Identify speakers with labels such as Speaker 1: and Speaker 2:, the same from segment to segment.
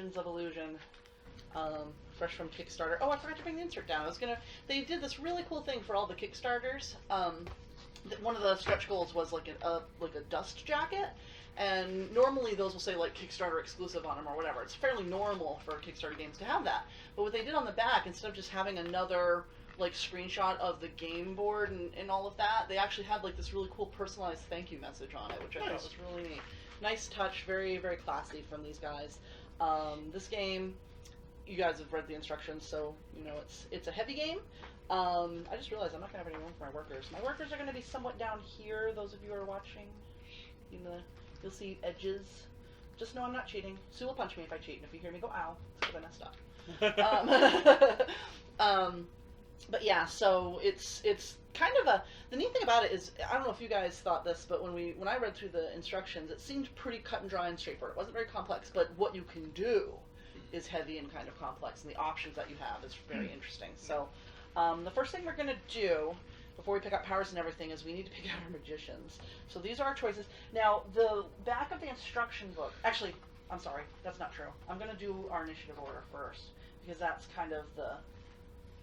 Speaker 1: Legends of Illusion. Fresh from Kickstarter. Oh, I forgot to bring the insert down. They did this really cool thing for all the Kickstarters. One of the stretch goals was like a dust jacket, and normally those will say like Kickstarter exclusive on them or whatever. It's fairly normal for Kickstarter games to have that. But what they did on the back, instead of just having another like screenshot of the game board and all of that, they actually had like this really cool personalized thank you message on it, which I thought was really neat. Nice touch, very, very classy from these guys. This game, you guys have read the instructions, so you know it's a heavy game. I just realized I'm not going to have any room for my workers. My workers are going to be somewhat down here, those of you who are watching. You'll see edges. Just know I'm not cheating. Sue will punch me if I cheat, and if you hear me go, ow, it's because I messed up. But yeah, so it's kind of the neat thing about it is, I don't know if you guys thought this, but when I read through the instructions, it seemed pretty cut and dry and straightforward. It wasn't very complex, but what you can do is heavy and kind of complex, and the options that you have is very interesting. So the first thing we're going to do before we pick up powers and everything is we need to pick out our magicians. So these are our choices. Now, the back of the instruction book, actually, I'm sorry, that's not true. I'm going to do our initiative order first, because that's kind of the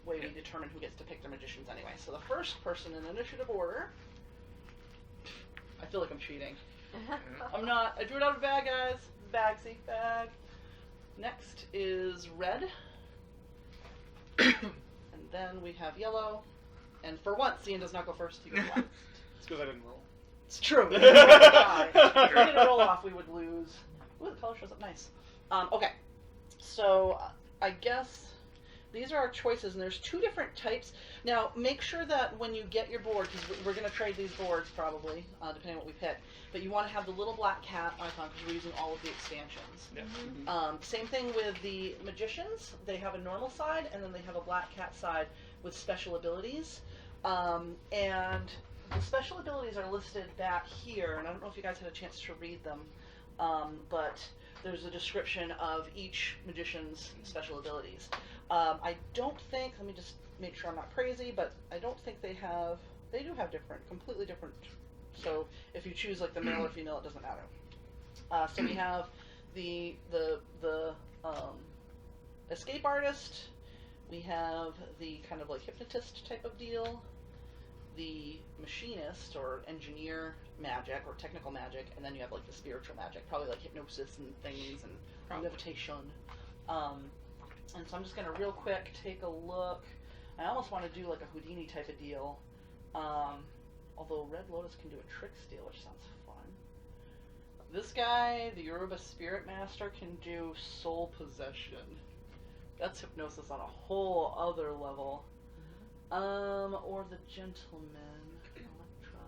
Speaker 1: way we determine who gets to pick their magicians anyway. So the first person in initiative order, I feel like I'm cheating. I'm not. I drew it out of a bag, guys. Bagsy, bag. Next is red. And then we have yellow. And for once, Ian does not go first. He goes last.
Speaker 2: It's because I didn't roll.
Speaker 1: It's true. If we didn't roll off, we would lose. Ooh, the color shows up nice. Okay. So I guess these are our choices, and there's two different types. Now, make sure that when you get your board, because we're going to trade these boards probably, depending on what we pick, but you want to have the little black cat icon because we're using all of the expansions.
Speaker 2: Yeah.
Speaker 1: Same thing with the magicians. They have a normal side, and then they have a black cat side with special abilities. And the special abilities are listed back here, and I don't know if you guys had a chance to read them, but there's a description of each magician's special abilities. I don't think, let me just make sure I'm not crazy, but I don't think they do have completely different, so if you choose like the male or female, it doesn't matter. So we have the escape artist, we have the kind of like hypnotist type of deal, the machinist or engineer magic or technical magic, and then you have like the spiritual magic, probably like hypnosis and things and levitation. And so I'm just going to real quick take a look. I almost want to do like a Houdini type of deal. Although Red Lotus can do a trick steal, which sounds fun. This guy, the Yoruba Spirit Master, can do soul possession. That's hypnosis on a whole other level. Or the Gentleman, Electra.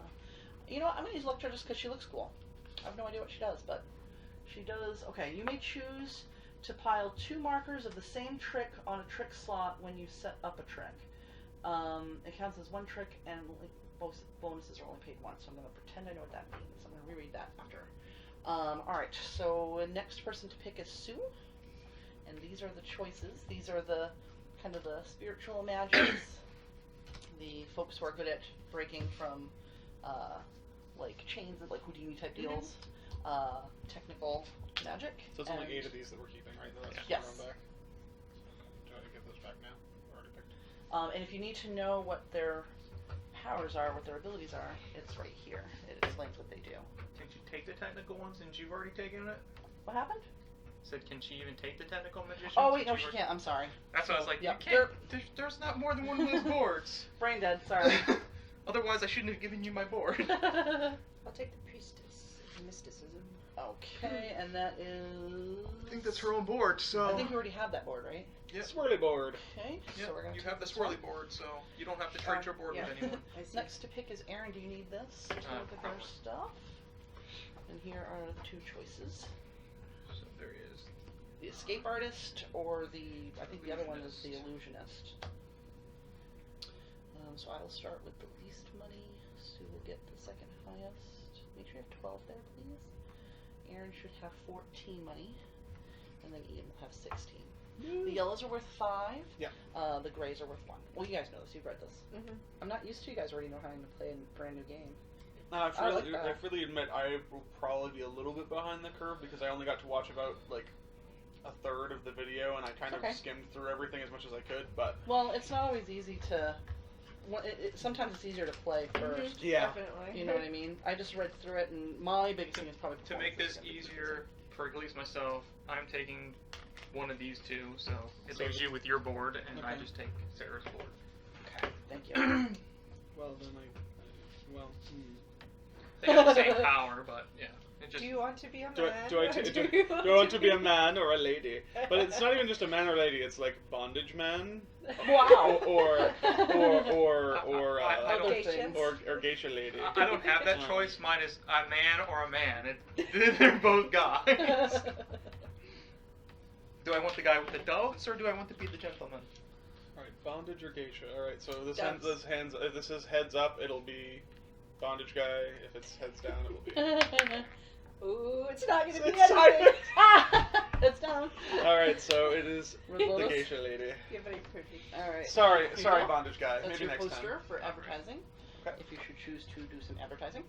Speaker 1: You know what, I'm going to use Electra just because she looks cool. I have no idea what she does, but she does. Okay, you may choose to pile 2 markers of the same trick on a trick slot when you set up a trick. It counts as 1 trick, and both bonuses are only paid once, so I'm going to pretend I know what that means. I'm going to reread that after. Alright, so next person to pick is Sue, and these are the choices. These are the kind of the spiritual magics, the folks who are good at breaking from like chains and like Houdini type deals. Technical magic.
Speaker 2: So it's only 8 of these that we're keeping, right? The rest
Speaker 1: yes.
Speaker 2: are back. Do I get those back now? Already picked.
Speaker 1: And if you need to know what their powers are, what their abilities are, it's right here. It explains what they do.
Speaker 3: Can she take the technical one since you've already taken it?
Speaker 1: What happened?
Speaker 3: Said, can she even take the technical magician?
Speaker 1: Oh wait, no, she can't. I'm sorry.
Speaker 3: That's what I was like.
Speaker 1: Yep.
Speaker 3: You can't. There's not more than one of those boards.
Speaker 1: Brain dead. Sorry.
Speaker 3: Otherwise, I shouldn't have given you my board.
Speaker 4: I'll take the priestess. Mysticism.
Speaker 1: Okay, and that is...
Speaker 3: I think that's her own board, so...
Speaker 1: I think you already have that board, right?
Speaker 3: Yep.
Speaker 2: Swirly board.
Speaker 1: Okay,
Speaker 3: yep.
Speaker 1: so we're going to
Speaker 3: You have the swirly board, so you don't have to trade your board with anyone.
Speaker 1: Next to pick is Aaron. Do you need this? Just look at their stuff. And here are the 2 choices.
Speaker 3: So there is...
Speaker 1: The escape artist, or the... I think the other one is the illusionist. So I will start with the least money. Sue will get the second highest. Make sure you have 12 there, please. Aaron should have 14 money, and then Ian will have 16. The yellows are worth 5.
Speaker 2: Yeah.
Speaker 1: The grays are worth 1. Well, you guys know this. You've read this. I'm not used to you guys already know how to play a brand new game.
Speaker 2: I freely admit I will probably be a little bit behind the curve because I only got to watch about like a third of the video, and I kind of
Speaker 1: Okay.
Speaker 2: skimmed through everything as much as I could. But
Speaker 1: Well, it's not always easy to. Sometimes it's easier to play first.
Speaker 2: yeah,
Speaker 4: Definitely.
Speaker 1: You know what I mean? I just read through it, and my biggest thing is probably
Speaker 3: To make
Speaker 1: performance is
Speaker 3: this
Speaker 1: gonna be
Speaker 3: easier for at least myself, I'm taking one of these two, so it
Speaker 2: So-
Speaker 3: leaves you with your board, and I
Speaker 2: Okay.
Speaker 3: just take Sarah's board.
Speaker 1: Okay, thank you.
Speaker 2: well then
Speaker 3: They have the same power, but yeah, it just.
Speaker 4: Do you want to be a
Speaker 2: Do I,
Speaker 4: man?
Speaker 2: do, I
Speaker 4: or
Speaker 2: t-
Speaker 4: do
Speaker 2: do,
Speaker 4: you
Speaker 2: do I want to be a man or a lady? But it's not even just a man or lady. It's like bondage man,
Speaker 1: Wow.
Speaker 2: or
Speaker 3: I don't-
Speaker 4: Locations.
Speaker 2: or geisha lady.
Speaker 3: I don't have that choice. Mine is a man or a man. They're both guys. Do I want the guy with the doves, or do I want to be the gentleman?
Speaker 2: All right, bondage or geisha. All right, so this
Speaker 4: Doves.
Speaker 2: hands. If this is heads up, it'll be bondage guy. If it's heads down, it will be.
Speaker 4: Ooh, it's not going to be
Speaker 2: It's
Speaker 4: anything.
Speaker 1: It's down.
Speaker 2: All right, so it is the
Speaker 1: Reload.
Speaker 2: geisha lady.
Speaker 4: You're very pretty.
Speaker 1: All right.
Speaker 2: Sorry,
Speaker 1: Here you
Speaker 2: sorry,
Speaker 1: go.
Speaker 2: bondage guy.
Speaker 1: That's
Speaker 2: Maybe
Speaker 1: your
Speaker 2: next
Speaker 1: poster
Speaker 2: time.
Speaker 1: for advertising.
Speaker 2: Okay.
Speaker 1: If you should choose to do some advertising.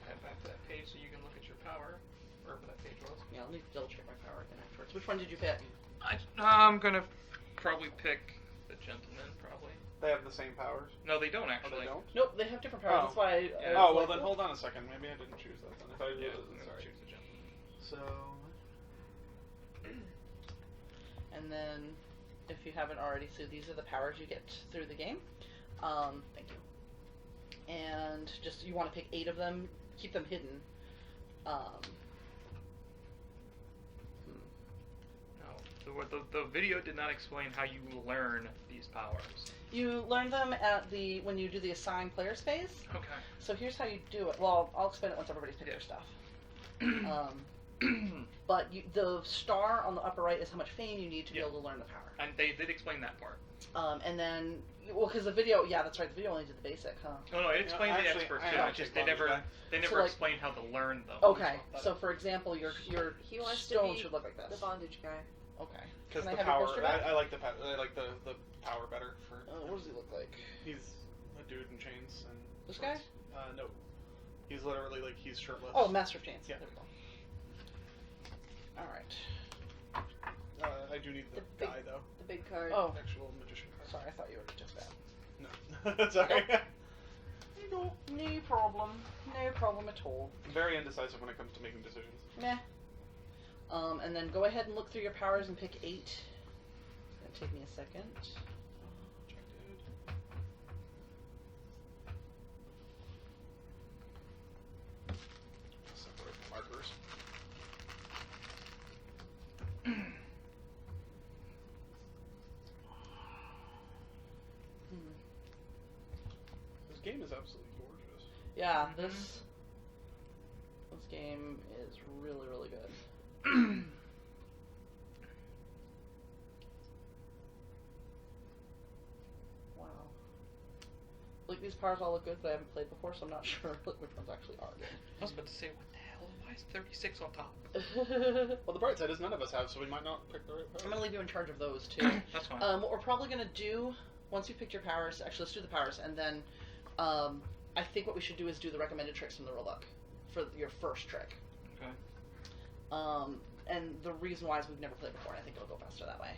Speaker 3: Head back to that page so you can look at your power, wherever that page was.
Speaker 1: Yeah, I'll need to double check my power again afterwards. Which one did you pick?
Speaker 3: I'm gonna probably pick the gentleman, probably.
Speaker 2: They have the same powers.
Speaker 3: No, they don't
Speaker 2: Oh,
Speaker 3: actually.
Speaker 2: they don't?
Speaker 1: Nope, they have different powers.
Speaker 2: Oh.
Speaker 1: That's why.
Speaker 3: Yeah.
Speaker 2: Oh well, then hold on a second. Maybe I didn't choose that. Then I thought I
Speaker 3: Yeah,
Speaker 2: did.
Speaker 3: I'm gonna
Speaker 2: Sorry.
Speaker 3: choose the gentleman.
Speaker 2: So.
Speaker 1: And then, if you haven't already, so these are the powers you get through the game. Thank you. And just you want to pick 8 of them, keep them hidden.
Speaker 3: No, the video did not explain how you learn these powers.
Speaker 1: You learn them at when you do the assigned players phase.
Speaker 3: Okay.
Speaker 1: So here's how you do it. Well, I'll explain it once everybody's picked their stuff. But the star on the upper right is how much fame you need to be able to learn the power.
Speaker 3: And they did explain that part.
Speaker 1: And then, well, because the video, yeah, that's right. The video only did the basic, huh?
Speaker 3: No, it explained the
Speaker 2: actually,
Speaker 3: expert
Speaker 2: I
Speaker 3: too.
Speaker 2: know,
Speaker 3: It's just
Speaker 2: take
Speaker 3: they
Speaker 2: bondage
Speaker 3: never
Speaker 2: guy.
Speaker 1: So, like-
Speaker 3: explained how to learn them.
Speaker 1: Okay. So for example, your
Speaker 4: He wants to
Speaker 1: stone
Speaker 4: be
Speaker 1: should look like this.
Speaker 4: the bondage guy.
Speaker 1: Okay.
Speaker 2: Because
Speaker 1: Can I
Speaker 2: the
Speaker 1: have your
Speaker 2: power,
Speaker 1: poster back?
Speaker 2: I like the power better for.
Speaker 1: What does he look like?
Speaker 2: He's a dude in chains and.
Speaker 1: This guy?
Speaker 2: No, he's literally like he's shirtless.
Speaker 1: Oh, Master of Chains.
Speaker 2: Yeah.
Speaker 1: There we go. All right.
Speaker 2: I do need the
Speaker 4: The big-
Speaker 2: guy though.
Speaker 4: The big card.
Speaker 1: Oh,
Speaker 2: Actual magician card.
Speaker 1: sorry. I thought you were just that.
Speaker 2: No, sorry.
Speaker 1: No problem. No problem at all.
Speaker 2: I'm very indecisive when it comes to making decisions.
Speaker 1: Meh. And then go ahead and look through your powers and pick 8. It's gonna take me a second.
Speaker 2: Which I did. Separate markers. This game is absolutely gorgeous.
Speaker 1: Yeah,
Speaker 3: Mhm.
Speaker 1: this game is really, really good. Wow. Like, these powers all look good, but I haven't played before, so I'm not sure which ones actually are
Speaker 3: I was about to say, what the hell? Why is 36 on top?
Speaker 1: good.
Speaker 2: Well, the bright side is none of us have, so we might not pick the right
Speaker 1: I'm
Speaker 2: power.
Speaker 1: gonna leave you in charge of those, too.
Speaker 3: That's fine.
Speaker 1: What we're probably gonna do, once you picked your powers, actually let's do the powers, and then, I think what we should do is do the recommended tricks from the rulebook for your first trick.
Speaker 3: Okay.
Speaker 1: And the reason why is we've never played before, and I think it'll go faster that way.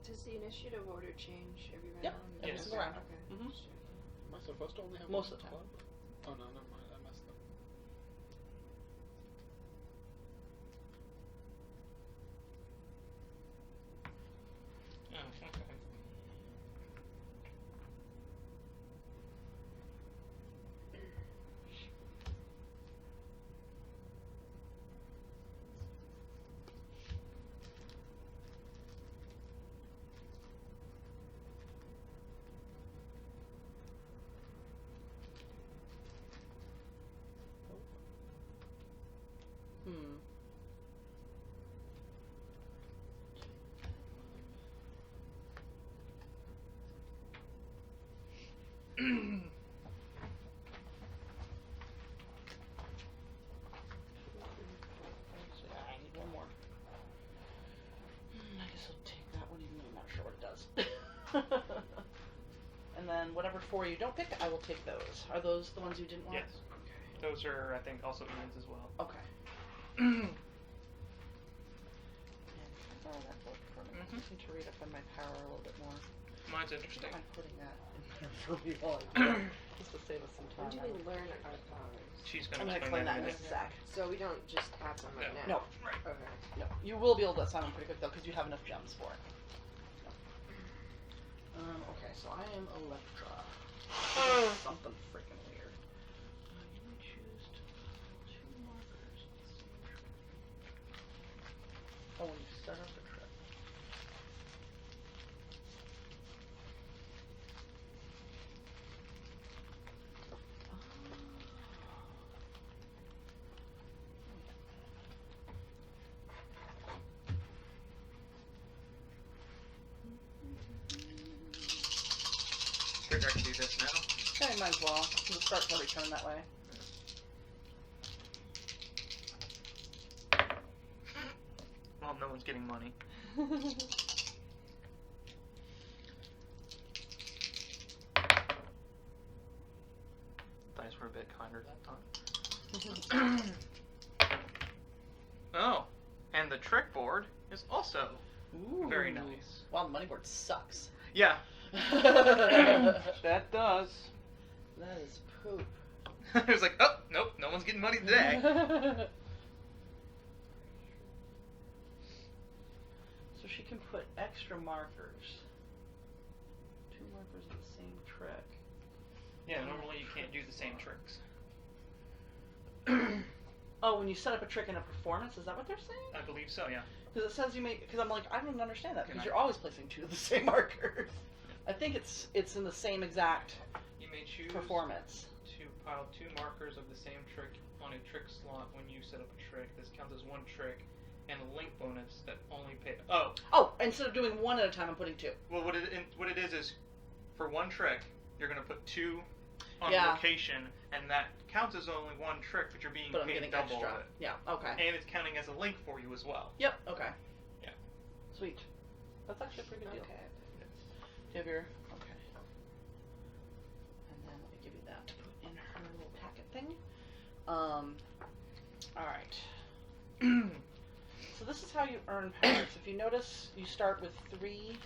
Speaker 4: Does the initiative order change every round?
Speaker 1: Yep,
Speaker 3: every
Speaker 1: single round.
Speaker 4: Okay.
Speaker 1: Mhm.
Speaker 2: Am I supposed to only have
Speaker 1: Most
Speaker 2: one
Speaker 1: of the time.
Speaker 2: club? Oh no, never mind. I messed up.
Speaker 3: Oh, okay.
Speaker 1: Hmm. I need one more. I guess I'll take that one, even though I'm not sure what it does. And then whatever 4 you don't pick, I will take those. Are those the ones you didn't want?
Speaker 3: Yes. Those are, I think, also Ian's as well.
Speaker 1: Okay. just need to read up on my power a little bit more.
Speaker 3: Mine's
Speaker 1: I
Speaker 3: interesting.
Speaker 1: don't mind putting that in there for me while I do it, just to save us some
Speaker 4: When
Speaker 1: time.
Speaker 4: do we learn our powers?
Speaker 3: She's
Speaker 1: I'm
Speaker 3: gonna
Speaker 1: gonna explain that in
Speaker 3: in a
Speaker 1: a
Speaker 3: minute.
Speaker 1: sec.
Speaker 4: So we don't just have them right
Speaker 3: No.
Speaker 4: now?
Speaker 3: Right.
Speaker 4: Okay.
Speaker 1: No, you will be able to assign them pretty quick though, because you have enough gems for it. Okay, so I am Electra. Something freaking weird. You may choose to pull 2 markers. Oh, when you start up the trip.
Speaker 3: Figure I can do this now.
Speaker 1: Okay, might as well. It'll start every turn that way.
Speaker 3: Well, no one's getting money. Dice were a bit kinder that time. Oh, and the trick board is also
Speaker 1: Ooh.
Speaker 3: very nice.
Speaker 1: Wow, the money board sucks.
Speaker 3: Yeah.
Speaker 2: That does.
Speaker 1: That is poop.
Speaker 3: It was like, oh, nope, no one's getting money today.
Speaker 1: So she can put extra markers. 2 markers of the same trick.
Speaker 3: Yeah, normally you can't do the same tricks.
Speaker 1: Oh, when you set up a trick in a performance, is that what they're saying?
Speaker 3: I believe so, yeah.
Speaker 1: Because it says you may. Because I'm like, I don't understand that.
Speaker 3: Can
Speaker 1: Because
Speaker 3: I-
Speaker 1: you're always placing 2 of the same markers. I think it's in the same exact
Speaker 3: You may choose
Speaker 1: performance.
Speaker 3: to pile 2 markers of the same trick on a trick slot when you set up a trick. This counts as 1 trick, and a link bonus that only pay. Oh,
Speaker 1: Oh, instead of doing 1 at a time, I'm putting 2.
Speaker 3: well, what it is for 1 trick, you're gonna put 2 on
Speaker 1: Yeah.
Speaker 3: location, and that counts as only 1 trick, but you're being
Speaker 1: But I'm
Speaker 3: paid
Speaker 1: getting
Speaker 3: double
Speaker 1: extra.
Speaker 3: of it,
Speaker 1: Yeah. Okay.
Speaker 3: and it's counting as a link for you as well.
Speaker 1: Yep. Okay.
Speaker 3: Yeah.
Speaker 1: Sweet. That's actually a pretty good deal.
Speaker 4: Okay.
Speaker 1: Do you have your okay? And then let me give you that to put in her little packet thing. All right. So this is how you earn powers. If you notice, you start with 3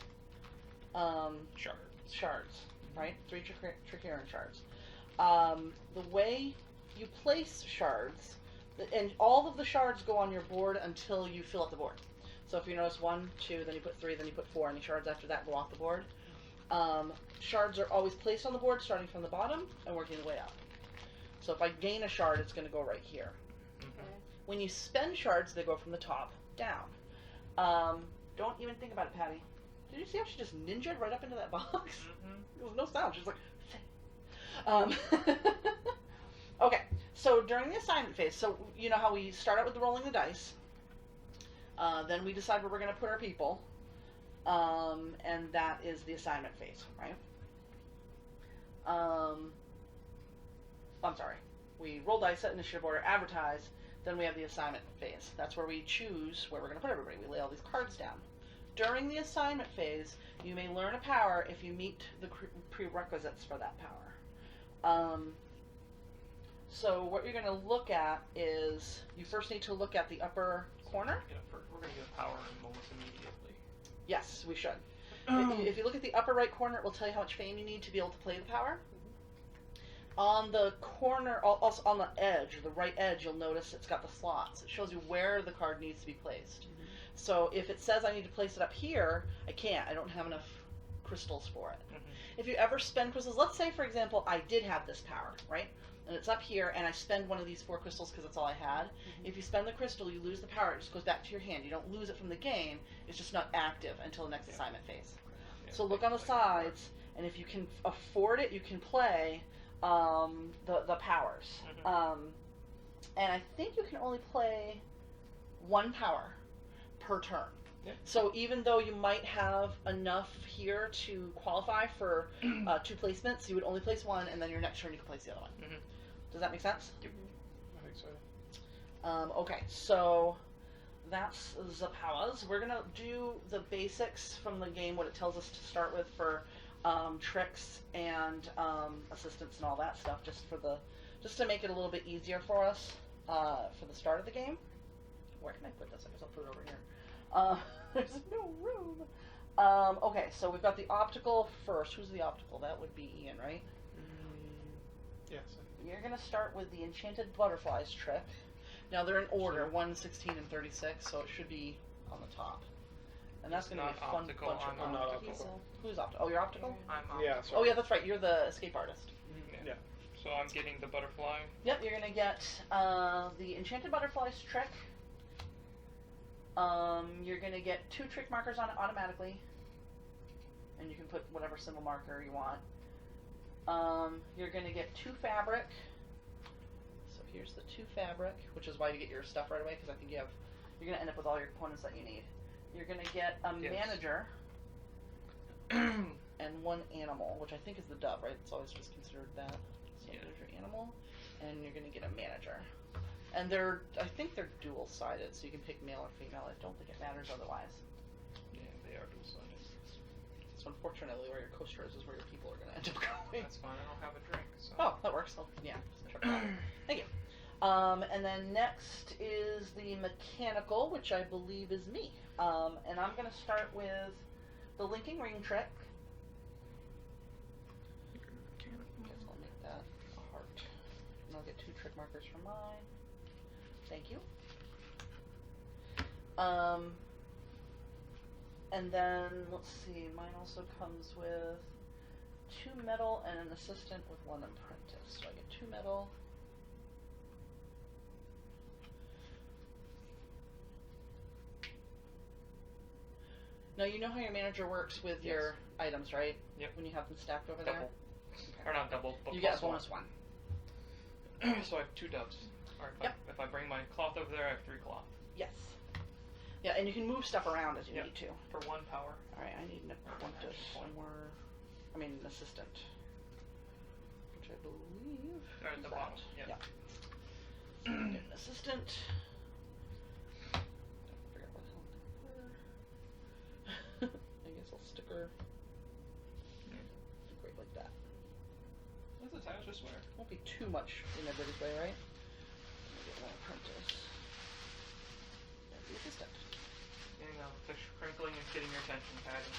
Speaker 1: shards, right? 3 Trickerion shards. The way you place shards, and all of the shards go on your board until you fill up the board. So if you notice 1, 2, then you put 3, then you put 4, and the shards after that go off the board. Shards are always placed on the board, starting from the bottom and working the way up. So if I gain a shard, it's going to go right here. When you spend shards, they go from the top down. Don't even think about it, Patty. Did you see how she just ninja'd right up into that box? There was no sound. She was like, okay, so during the assignment phase, so you know how we start out with the rolling the dice. Then we decide where we're going to put our people. And that is the assignment phase, right? I'm sorry. We roll dice, set initiative order, advertise. Then we have the assignment phase. That's where we choose where we're going to put everybody. We lay all these cards down. During the assignment phase, you may learn a power if you meet the prerequisites for that power. So what you're going to look at is, you first need to look at the upper corner.
Speaker 3: Yeah, we're gonna get power in moments immediately.
Speaker 1: Yes, we should. If you look at the upper right corner, it will tell you how much fame you need to be able to play the power. On the corner, also on the edge, the right edge, you'll notice it's got the slots. It shows you where the card needs to be placed. So if it says I need to place it up here, I can't. I don't have enough crystals for it. If you ever spend crystals, let's say, for example, I did have this power, right? And it's up here, and I spend one of these 4 crystals because that's all I had. If you spend the crystal, you lose the power. It just goes back to your hand. You don't lose it from the game. It's just not active until the next assignment phase. So look on the sides, and if you can afford it, you can play the powers. And I think you can only play 1 power per turn. So even though you might have enough here to qualify for 2 placements, you would only place 1, and then your next turn you can place the other one. Does that make sense?
Speaker 2: I think so.
Speaker 1: Okay, so that's the powers. We're gonna do the basics from the game, what it tells us to start with for tricks and assistance and all that stuff, just to make it a little bit easier for us for the start of the game. Where can I put this? I guess I'll put it over here. There's no room. Okay, so we've got the optical first. Who's the optical? That would be Ian, right?
Speaker 2: Yes.
Speaker 1: You're gonna start with the Enchanted Butterflies trick. Now they're in order, 1, 16, and 36, so it should be on the top. And that's
Speaker 3: He's
Speaker 1: gonna be a
Speaker 3: not
Speaker 1: fun
Speaker 3: optical,
Speaker 1: bunch
Speaker 3: I'm
Speaker 1: of
Speaker 2: not
Speaker 1: optical.
Speaker 2: optical.
Speaker 1: Who's optical? Oh, you're optical?
Speaker 3: I'm
Speaker 2: Yeah.
Speaker 3: optical.
Speaker 2: Sorry.
Speaker 1: Oh yeah, that's right. You're the escape artist.
Speaker 2: Yeah.
Speaker 3: So I'm getting the butterfly.
Speaker 1: Yep, you're gonna get the Enchanted Butterflies trick. You're gonna get 2 trick markers on it automatically, and you can put whatever symbol marker you want. You're gonna get 2 fabric. So here's the 2 fabric, which is why you get your stuff right away, because I think you're gonna end up with all your components that you need. You're gonna get a
Speaker 3: Yes.
Speaker 1: manager and 1 animal, which I think is the dove, right? It's always just considered that. So
Speaker 3: Yeah.
Speaker 1: there's your animal, and you're gonna get a manager. And I think they're dual-sided, so you can pick male or female. I don't think it matters otherwise.
Speaker 3: Yeah, they are dual-sided.
Speaker 1: So unfortunately, where your coaster is where your people are gonna end up going.
Speaker 3: That's fine. I don't have a drink. So.
Speaker 1: Oh, that works. So, yeah. Check it out. Thank you. And then next is the mechanical, which I believe is me. And I'm gonna start with the linking ring trick. Okay, so I'll make that a heart. And I'll get 2 trick markers for mine. Thank you. And then, let's see, mine also comes with 2 metal and an assistant with 1 apprentice. So I get 2 metal. Now, you know how your manager works with your items, right?
Speaker 3: Yep.
Speaker 1: When you have them stacked over
Speaker 3: Double.
Speaker 1: there?
Speaker 3: Or not double, but
Speaker 1: You get a
Speaker 3: plus
Speaker 1: bonus 1.
Speaker 3: So I have 2 doves. Or
Speaker 1: Yep.
Speaker 3: if I bring my cloth over there, I have 3 cloth.
Speaker 1: Yes. Yeah, and you can move stuff around as you
Speaker 3: Yep.
Speaker 1: need to.
Speaker 3: For 1 power.
Speaker 1: Alright, I need an apprentice somewhere. I mean, an assistant. Which I believe
Speaker 3: Or at
Speaker 1: is
Speaker 3: the
Speaker 1: that.
Speaker 3: bottom. Yeah.
Speaker 1: So get an assistant. Figure out what the hell I'm gonna put her. I guess I'll stick her right like that.
Speaker 3: That's attached, I swear.
Speaker 1: Won't be too much in everybody's way, right? Let me get 1 apprentice. And the assistant.
Speaker 3: You know, the crinkling is getting your attention, Patty.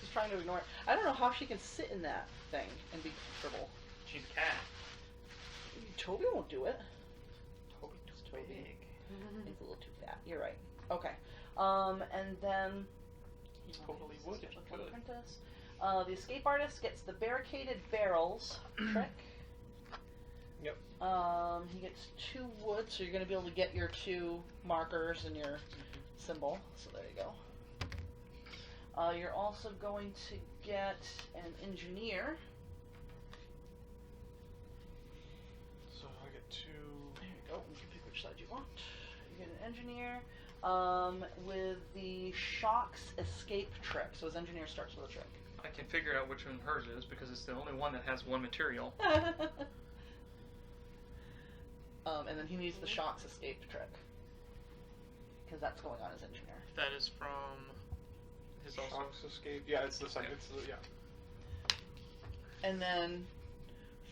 Speaker 1: She's trying to ignore it. I don't know how she can sit in that thing and be comfortable.
Speaker 3: She's a cat.
Speaker 1: Toby won't do it.
Speaker 3: Toby's too
Speaker 1: Toby.
Speaker 3: big.
Speaker 1: He's a little too fat. You're right. Okay. And then
Speaker 3: He totally would if he
Speaker 1: One
Speaker 3: could.
Speaker 1: apprentice. The escape artist gets the barricaded barrels trick.
Speaker 2: Yep.
Speaker 1: He gets 2 wood, so you're going to be able to get your 2 markers and your symbol. So there you go. You're also going to get an engineer.
Speaker 2: So I get 2.
Speaker 1: There you go. You can pick which side you want. You get an engineer with the shocks escape trick. So his engineer starts with a trick.
Speaker 3: I can figure out which one hers is because it's the only one that has 1 material.
Speaker 1: And then he needs the shocks escape trick. Because that's going on his engineer.
Speaker 3: That is from his also.
Speaker 2: Shocks escape. Yeah, it's the second. It's the, yeah.
Speaker 1: And then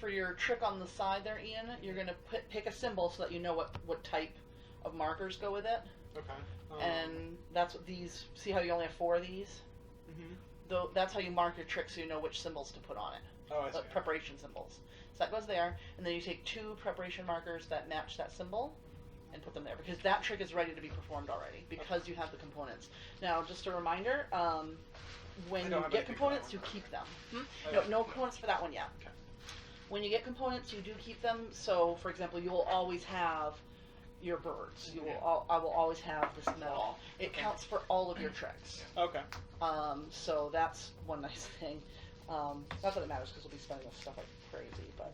Speaker 1: for your trick on the side there, Ian, you're going to pick a symbol so that you know what type of markers go with it.
Speaker 2: Okay.
Speaker 1: And that's what these, see how you only have 4 of these?
Speaker 2: Mhm.
Speaker 1: Though that's how you mark your trick so you know which symbols to put on it.
Speaker 2: Oh, I see.
Speaker 1: Preparation symbols. So that goes there, and then you take 2 preparation markers that match that symbol and put them there, because that trick is ready to be performed already, because you have the components. Now, just a reminder, when
Speaker 2: I
Speaker 1: you
Speaker 2: don't have
Speaker 1: get
Speaker 2: anything for
Speaker 1: components,
Speaker 2: that
Speaker 1: you
Speaker 2: one,
Speaker 1: keep them.
Speaker 2: I
Speaker 1: No,
Speaker 2: don't-
Speaker 1: no components for that one yet.
Speaker 2: Okay.
Speaker 1: When you get components, you do keep them, so, for example, you will always have your birds. You will. I will always have this metal. It counts for all of your tricks.
Speaker 2: Okay.
Speaker 1: So that's one nice thing. Not that it matters because we'll be spending this stuff like crazy, but.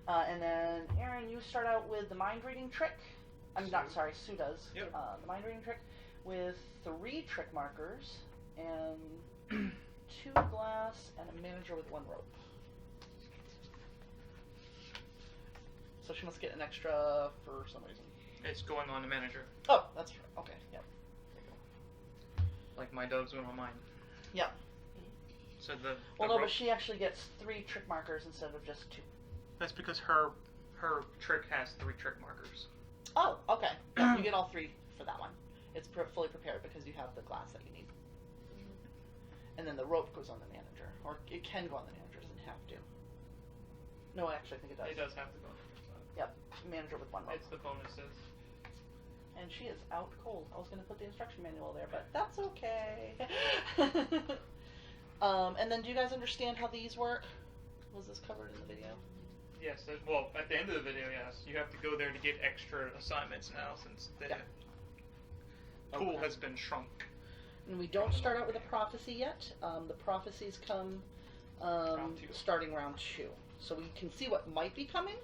Speaker 1: And then Aaron, you start out with the mind reading trick. I'm not
Speaker 2: Sue.
Speaker 1: sorry, Sue does.
Speaker 2: Yep.
Speaker 1: The mind reading trick with 3 trick markers and 2 glass and a manager with 1 rope. So she must get an extra for some reason.
Speaker 3: It's going on the manager.
Speaker 1: Oh, that's right. Okay, yep. There you go.
Speaker 3: Like my doves went on mine.
Speaker 1: Yep.
Speaker 3: So the
Speaker 1: Well, no,
Speaker 3: rope-
Speaker 1: but she actually gets 3 trick markers instead of just 2.
Speaker 3: That's because her trick has 3 trick markers.
Speaker 1: Oh, okay. Yeah, you get all 3 for that one. It's fully prepared because you have the glass that you need. And then the rope goes on the manager, or it can go on the manager. It doesn't have to. No, actually, I think it does.
Speaker 3: It does have to go on the side.
Speaker 1: Yep, manager with one rope.
Speaker 3: It's the bonuses.
Speaker 1: And she is out cold. I was going to put the instruction manual there, but that's okay. And then do you guys understand how these work? Was this covered in the video?
Speaker 3: Yes, well, at the end of the video, yes. You have to go there to get extra assignments now since the pool has been shrunk.
Speaker 1: And we don't start out with a prophecy yet. The prophecies come starting round 2. So we can see what might be coming.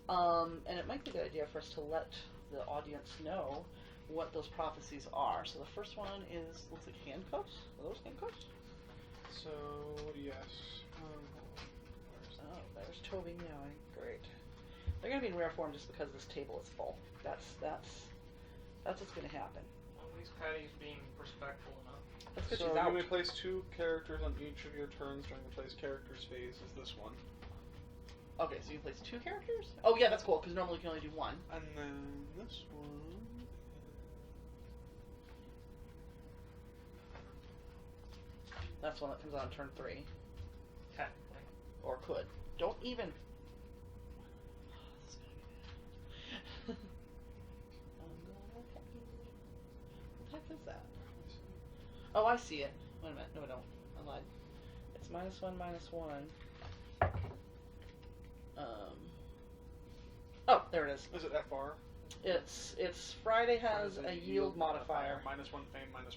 Speaker 1: And it might be a good idea for us to let the audience know what those prophecies are. So the first one is, looks like handcuffs. Are those handcuffs?
Speaker 2: So, yes.
Speaker 1: Oh, there's Toby meowing. Great. They're going to be in rare form just because this table is full. That's what's going to happen.
Speaker 3: Well, at least Patty's being respectful enough.
Speaker 1: That's good
Speaker 2: So
Speaker 1: she's out.
Speaker 2: you may place 2 characters on each of your turns during the place characters phase. Is this one?
Speaker 1: Okay, so you place 2 characters? Oh yeah, that's cool, because normally you can only do 1.
Speaker 2: And then this one.
Speaker 1: That's one that comes out on turn 3.
Speaker 3: Technically.
Speaker 1: Or could. Don't even... This is gonna be bad. What the heck is that? Oh, I see it. Wait a minute. No, I don't. I lied. It's -1, -1. Oh, there it is.
Speaker 2: Is it FR?
Speaker 1: It's Friday has a yield modifier.
Speaker 2: -1 fame, -1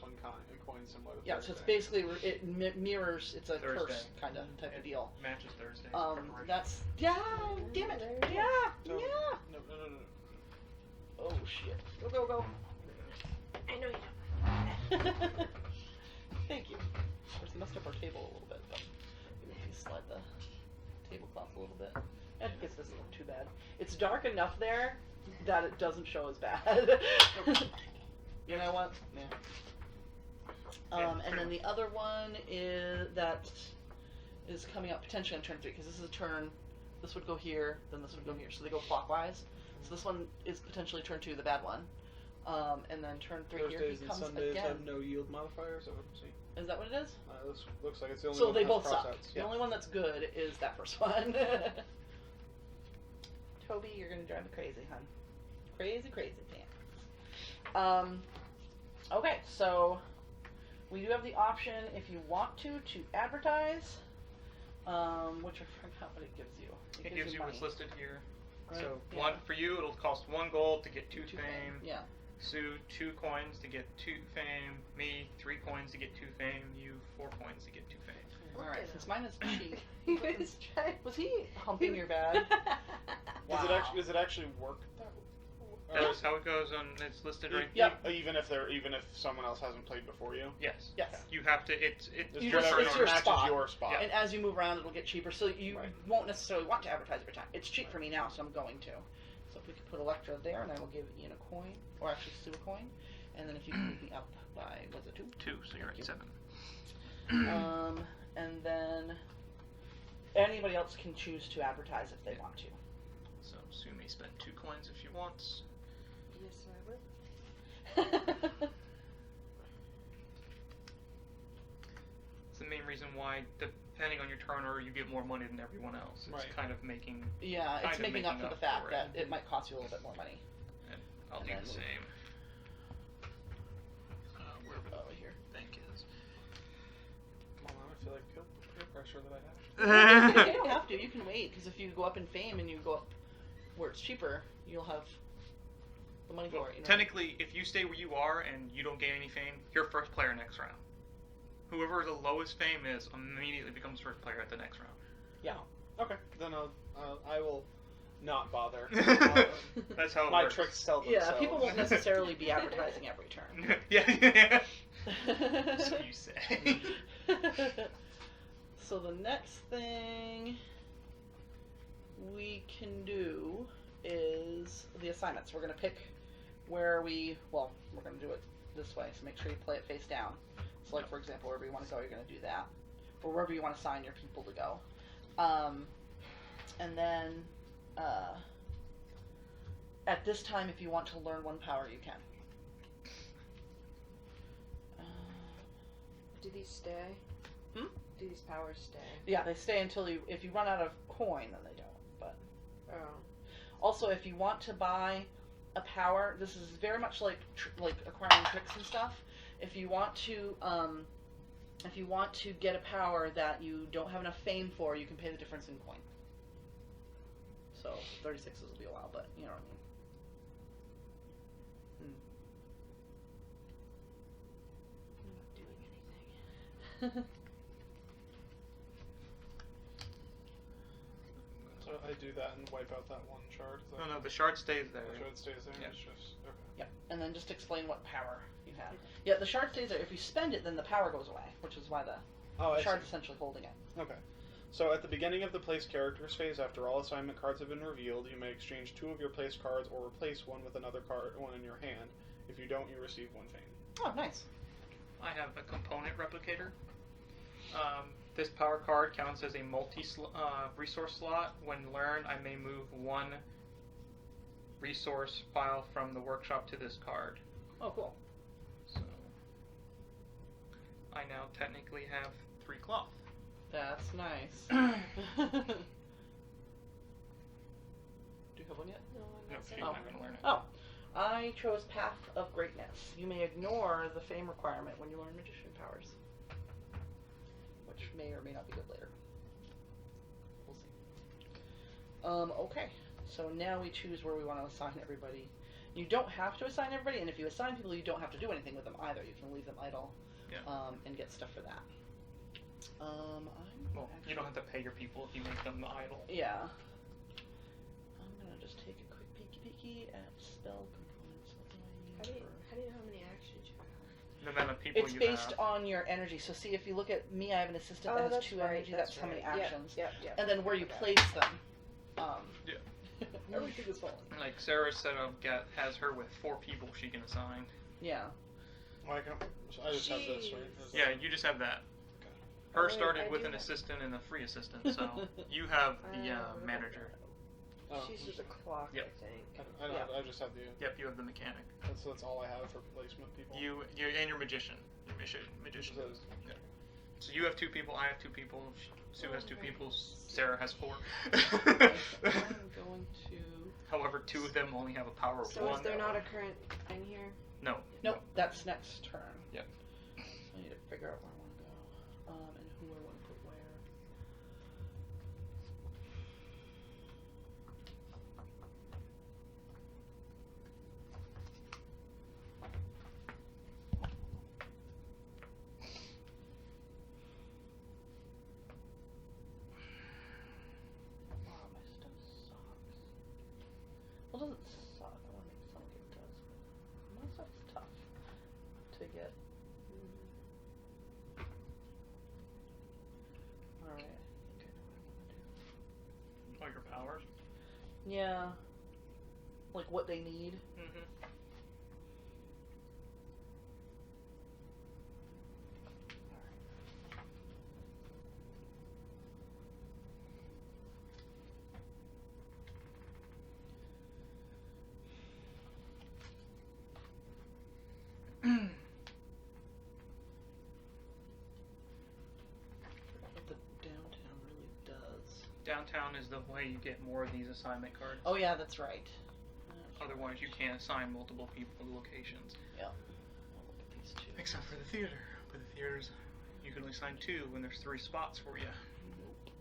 Speaker 2: coin similar to
Speaker 1: Yeah, so it's
Speaker 2: Thursday.
Speaker 1: basically it mirrors. It's a
Speaker 3: Thursday.
Speaker 1: curse kind of type of deal.
Speaker 3: Matches Thursday.
Speaker 1: That's damn it. Yeah.
Speaker 2: No,
Speaker 1: Yeah.
Speaker 2: No.
Speaker 1: Oh shit. Go.
Speaker 4: I know you don't.
Speaker 1: Thank you. Of course, we messed up our table a little bit, but maybe if you slide the tablecloth a little bit. I guess this isn't too bad. It's dark enough there that it doesn't show as bad. You know what? Yeah. And then the other one is coming up potentially on turn 3 because this is a turn. This would go here, then this would go here, so they go clockwise. So this one is potentially turn 2, the bad one. And then turn 3 here
Speaker 2: Thursdays
Speaker 1: he
Speaker 2: and
Speaker 1: comes
Speaker 2: Sundays
Speaker 1: again.
Speaker 2: have no yield modifiers. Is that what I'm seeing?
Speaker 1: Is that what it is?
Speaker 2: This looks like it's the only
Speaker 1: So
Speaker 2: one
Speaker 1: they
Speaker 2: that has
Speaker 1: both suck.
Speaker 2: crossouts.
Speaker 1: The only one that's good is that first one. Toby, you're gonna drive me crazy, hun. Crazy pants. Okay, so we do have the option if you want to advertise, which I forgot what it gives you.
Speaker 3: It gives you
Speaker 1: money,
Speaker 3: what's listed here.
Speaker 1: right?
Speaker 3: So
Speaker 1: Yeah.
Speaker 3: one for you, it'll cost 1 gold to get 2
Speaker 1: Two
Speaker 3: fame.
Speaker 1: Yeah.
Speaker 3: Sue, 2 coins to get 2 fame. Me, 3 coins to get 2 fame. You, 4 coins to get 2 fame.
Speaker 1: Alright, since mine is cheap.
Speaker 4: He was trying.
Speaker 1: Was he humping your bag?
Speaker 2: Does it actually work that way?
Speaker 3: That's how it goes on. It's listed right
Speaker 1: Yeah.
Speaker 2: Even if someone else hasn't played before you.
Speaker 3: Yes.
Speaker 1: Yes.
Speaker 3: You have to. It's
Speaker 1: You
Speaker 3: your
Speaker 1: just-
Speaker 3: turn
Speaker 1: it's
Speaker 3: order.
Speaker 1: your
Speaker 2: matches
Speaker 1: spot.
Speaker 2: your spot.
Speaker 3: Yeah.
Speaker 1: And as you move around, it'll get cheaper. So you
Speaker 2: Right.
Speaker 1: won't necessarily want to advertise every time. It's cheap for me now, so I'm going to. So if we could put Electra there, and I will give Ian a coin, or actually Sue a coin, and then if you can move me up by, was it 2?
Speaker 3: 2, so you're
Speaker 1: Thank
Speaker 3: at
Speaker 1: you.
Speaker 3: 7.
Speaker 1: And then anybody else can choose to advertise if they want to.
Speaker 3: So Sue may spend 2 coins if she wants.
Speaker 4: Yes, I would.
Speaker 3: It's the main reason why, depending on your turn order, you get more money than everyone else. It's
Speaker 2: Right.
Speaker 3: kind of making.
Speaker 1: Yeah,
Speaker 3: Kind
Speaker 1: it's
Speaker 3: of
Speaker 1: making up
Speaker 3: making
Speaker 1: for the
Speaker 3: up
Speaker 1: fact
Speaker 3: for it.
Speaker 1: that it might cost you a little bit more money.
Speaker 3: And I'll
Speaker 1: And
Speaker 3: do
Speaker 1: then
Speaker 3: the
Speaker 1: move.
Speaker 3: same. Wherever the
Speaker 1: Oh, right here.
Speaker 3: bank is.
Speaker 2: Come on, I feel like peer pressure that I have.
Speaker 1: You don't have to. You can wait, because if you go up in fame and you go up where it's cheaper, you'll have the money
Speaker 3: Well,
Speaker 1: for it. You know?
Speaker 3: technically, if you stay where you are and you don't gain any fame, you're first player next round. Whoever the lowest fame is immediately becomes first player at the next round.
Speaker 1: Yeah.
Speaker 2: Okay, then I will not bother.
Speaker 3: That's how it
Speaker 2: My
Speaker 3: works.
Speaker 2: tricks tell
Speaker 1: Yeah,
Speaker 2: themselves.
Speaker 1: people won't necessarily be advertising every turn.
Speaker 3: yeah. So you say.
Speaker 1: So the next thing we can do is the assignments. We're going to pick where we're going to do it this way, so make sure you play it face down. So like, for example, wherever you want to go, you're going to do that. Or wherever you want to assign your people to go. And then, at this time, if you want to learn 1 power, you can.
Speaker 4: Do these stay?
Speaker 1: Hmm?
Speaker 4: Do these powers stay?
Speaker 1: Yeah, they stay until if you run out of coin, then they don't. But
Speaker 4: Oh.
Speaker 1: also, if you want to buy a power, this is very much like acquiring tricks and stuff. If you want to get a power that you don't have enough fame for, you can pay the difference in coin. So 36s will be a while, but you know what I mean.
Speaker 4: I'm not doing anything.
Speaker 2: So I do that and wipe out that one shard. Is that
Speaker 3: No, the shard stays there.
Speaker 2: The shard stays there.
Speaker 3: Yeah.
Speaker 2: It's just okay.
Speaker 1: Yep, and then just explain what power you have. Yeah, the shard stays there. If you spend it, then the power goes away, which is why the
Speaker 2: I
Speaker 1: shard's
Speaker 2: see.
Speaker 1: essentially holding it.
Speaker 2: Okay. So at the beginning of the place characters phase, after all assignment cards have been revealed, you may exchange 2 of your place cards or replace one with another one in your hand. If you don't, you receive 1 fame.
Speaker 1: Oh, nice.
Speaker 3: I have a component replicator. This power card counts as a resource slot. When learned, I may move 1 resource file from the workshop to this card.
Speaker 1: Oh, cool.
Speaker 3: So I now technically have 3 cloth.
Speaker 1: That's nice. Do you have one yet?
Speaker 4: No, I'm
Speaker 3: No,
Speaker 4: not
Speaker 3: she's
Speaker 4: saying
Speaker 3: not
Speaker 1: Oh.
Speaker 3: going to learn it.
Speaker 1: Oh, I chose Path of Greatness. You may ignore the fame requirement when you learn magician powers, which may or may not be good later. We'll see. Okay, so now we choose where we want to assign everybody. You don't have to assign everybody, and if you assign people, you don't have to do anything with them either. You can leave them idle,
Speaker 3: Yeah.
Speaker 1: and get stuff for that.
Speaker 3: Well, you don't have to pay your people if you make them idle.
Speaker 1: Yeah. I'm gonna just take a quick peeky at spell components. What do I need
Speaker 4: How do you
Speaker 1: for-
Speaker 4: know how many actions you have?
Speaker 3: The amount of people
Speaker 1: It's
Speaker 3: you
Speaker 1: based
Speaker 3: have.
Speaker 1: on your energy. So see, if you look at me, I have an assistant that has
Speaker 4: that's
Speaker 1: 2
Speaker 4: right,
Speaker 1: energy. That's how many
Speaker 4: right.
Speaker 1: actions.
Speaker 4: Yep, yep.
Speaker 1: And then where you
Speaker 4: Okay.
Speaker 1: place them.
Speaker 3: Yeah.
Speaker 1: Everything is falling.
Speaker 3: Like Sarah set up has her with 4 people she can assign.
Speaker 1: Yeah.
Speaker 2: I just have this, right? Is
Speaker 3: Yeah,
Speaker 2: that-
Speaker 3: you just have that.
Speaker 2: Okay.
Speaker 3: Her
Speaker 4: Oh, wait,
Speaker 3: started
Speaker 4: I
Speaker 3: with
Speaker 4: do
Speaker 3: an
Speaker 4: have-
Speaker 3: assistant and a free assistant, so you have the
Speaker 4: what about
Speaker 3: manager.
Speaker 2: Oh,
Speaker 4: She's
Speaker 2: I'm
Speaker 4: just a
Speaker 2: sorry.
Speaker 4: clock,
Speaker 3: Yep.
Speaker 4: I think.
Speaker 2: I don't. I just have the.
Speaker 3: Yep, you have the mechanic.
Speaker 2: That's all I have for placement people.
Speaker 3: You and your magician. Your magician.
Speaker 2: So it's-
Speaker 3: Yeah. So you have 2 people. I have 2 people. Sue has 2 people. Sarah has 4.
Speaker 1: Okay, I'm going to.
Speaker 3: However, 2 of them only have a power of
Speaker 4: So
Speaker 3: 1.
Speaker 4: is there not a current thing here?
Speaker 3: No.
Speaker 1: Nope, that's next turn.
Speaker 3: Yep.
Speaker 1: So I need to figure out where I want to go, and who I want to put where. Wow, my stuff sucks. Well, it doesn't suck. I want to make it sound like it does. My stuff's tough to get. Alright. Okay, what I want to do.
Speaker 3: Oh, your powers.
Speaker 1: Yeah. Like what they need.
Speaker 3: Mm-hmm.
Speaker 1: What the downtown really does.
Speaker 3: Downtown is the way you get more of these assignment cards.
Speaker 1: Oh yeah, that's right.
Speaker 3: Otherwise, you can't assign multiple people to locations.
Speaker 1: Yeah. I'll look at these 2.
Speaker 3: Except for the theater. But the theaters, you can only assign 2 when there's 3 spots for you.
Speaker 1: Nope.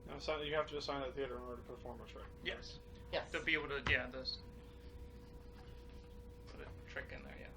Speaker 2: Now, you have to assign a theater in order to perform a trick.
Speaker 3: Yes.
Speaker 1: Yes.
Speaker 3: To be able to, this. Put a trick in there, yeah.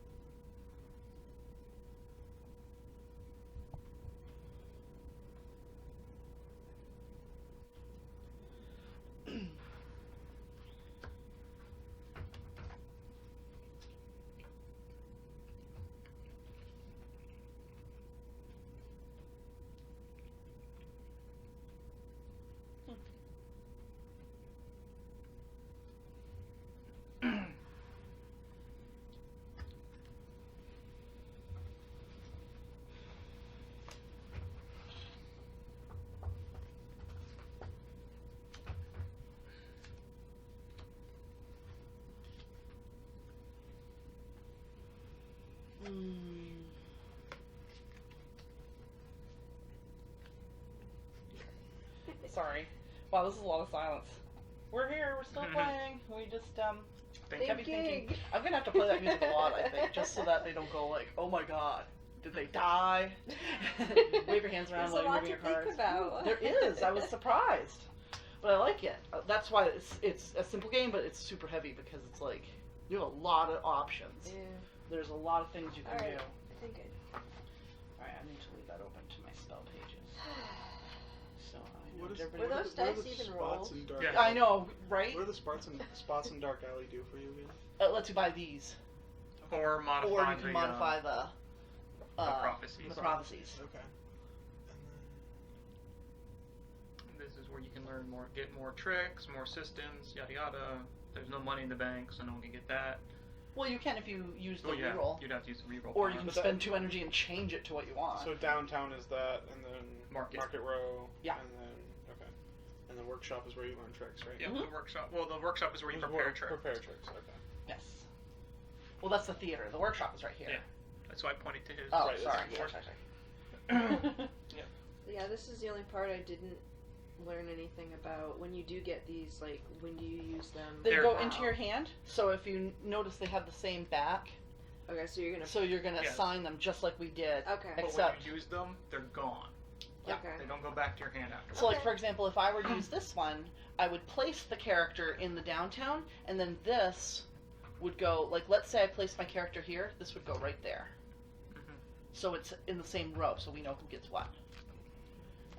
Speaker 1: Wow, this is a lot of silence. We're here. We're still playing. We just heavy thinking. I'm gonna have to play that music a lot, I think, just so that they don't go like, "Oh my God, did they die?" Wave your hands around
Speaker 4: There's
Speaker 1: while
Speaker 4: a
Speaker 1: you're
Speaker 4: lot
Speaker 1: moving your
Speaker 4: to think
Speaker 1: cards.
Speaker 4: about.
Speaker 1: There is. I was surprised, but I like it. That's why it's a simple game, but it's super heavy because it's like you have a lot of options.
Speaker 4: Yeah.
Speaker 1: There's a lot of things you can
Speaker 4: Alright.
Speaker 1: do.
Speaker 4: I think I.
Speaker 1: All right, I need to leave that open to my spell pages. So I know
Speaker 2: What is,
Speaker 1: everybody.
Speaker 4: Were those
Speaker 2: what are
Speaker 4: dice
Speaker 2: the
Speaker 4: even
Speaker 2: spots
Speaker 4: rolled?
Speaker 2: in Dark
Speaker 3: Yeah.
Speaker 2: Alley?
Speaker 1: I know, right?
Speaker 2: What do the spots in Dark Alley do for you again?
Speaker 1: It lets you buy these,
Speaker 3: Or modify
Speaker 1: or you can
Speaker 3: the,
Speaker 1: modify the
Speaker 3: prophecies.
Speaker 1: The prophecies.
Speaker 2: Okay.
Speaker 3: This is where you can learn more, get more tricks, more systems, yada yada. There's no money in the bank, so no one can get that.
Speaker 1: Well, you can if you use the
Speaker 3: Oh yeah,
Speaker 1: reroll,
Speaker 3: you'd have to use the reroll.
Speaker 1: or you
Speaker 3: power.
Speaker 1: can
Speaker 2: But that-
Speaker 1: spend 2 energy and change it to what you want.
Speaker 2: So downtown is that, and then
Speaker 3: Market.
Speaker 2: Row.
Speaker 1: Yeah.
Speaker 2: And then okay. And the workshop is where you learn tricks, right?
Speaker 3: Yeah,
Speaker 1: Mhm.
Speaker 3: the workshop. Well, the workshop is where you prepare tricks.
Speaker 2: Prepare tricks. Okay.
Speaker 1: Yes. Well, that's the theater. The workshop is right here.
Speaker 3: Yeah. That's why I pointed to his.
Speaker 1: Oh,
Speaker 2: Right,
Speaker 1: sorry.
Speaker 2: that's-
Speaker 1: Sorry.
Speaker 4: Yeah, this is the only part I didn't learn anything about. When you do get these, like, when do you use them?
Speaker 1: They
Speaker 3: They're-
Speaker 1: go into your hand. So if you notice, they have the same back.
Speaker 4: Okay, so you're gonna.
Speaker 1: So you're gonna
Speaker 3: Yes.
Speaker 1: assign them just like we did.
Speaker 4: Okay.
Speaker 3: But
Speaker 1: Except-
Speaker 3: when you use them, they're gone.
Speaker 1: Yeah.
Speaker 4: Okay.
Speaker 3: They don't go back to your hand afterwards.
Speaker 1: So, like for example, if I were to use this one, I would place the character in the downtown, and then this would go. Like, let's say I placed my character here. This would go right there.
Speaker 3: Mhm.
Speaker 1: So it's in the same row, so we know who gets what.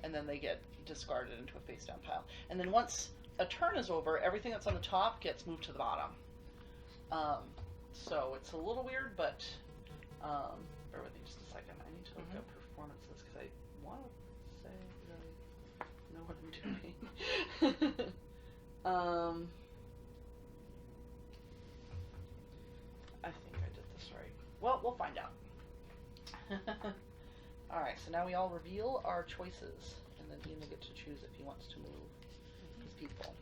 Speaker 1: And then they get discarded into a face down pile. And then once a turn is over, everything that's on the top gets moved to the bottom. So it's a little weird, but bear with me just a second. I need to look up performances because I want to say that I know what I'm doing. I think I did this right. Well, we'll find out. Alright, so now we all reveal our choices, and then Ian will get to choose if he wants to move his people.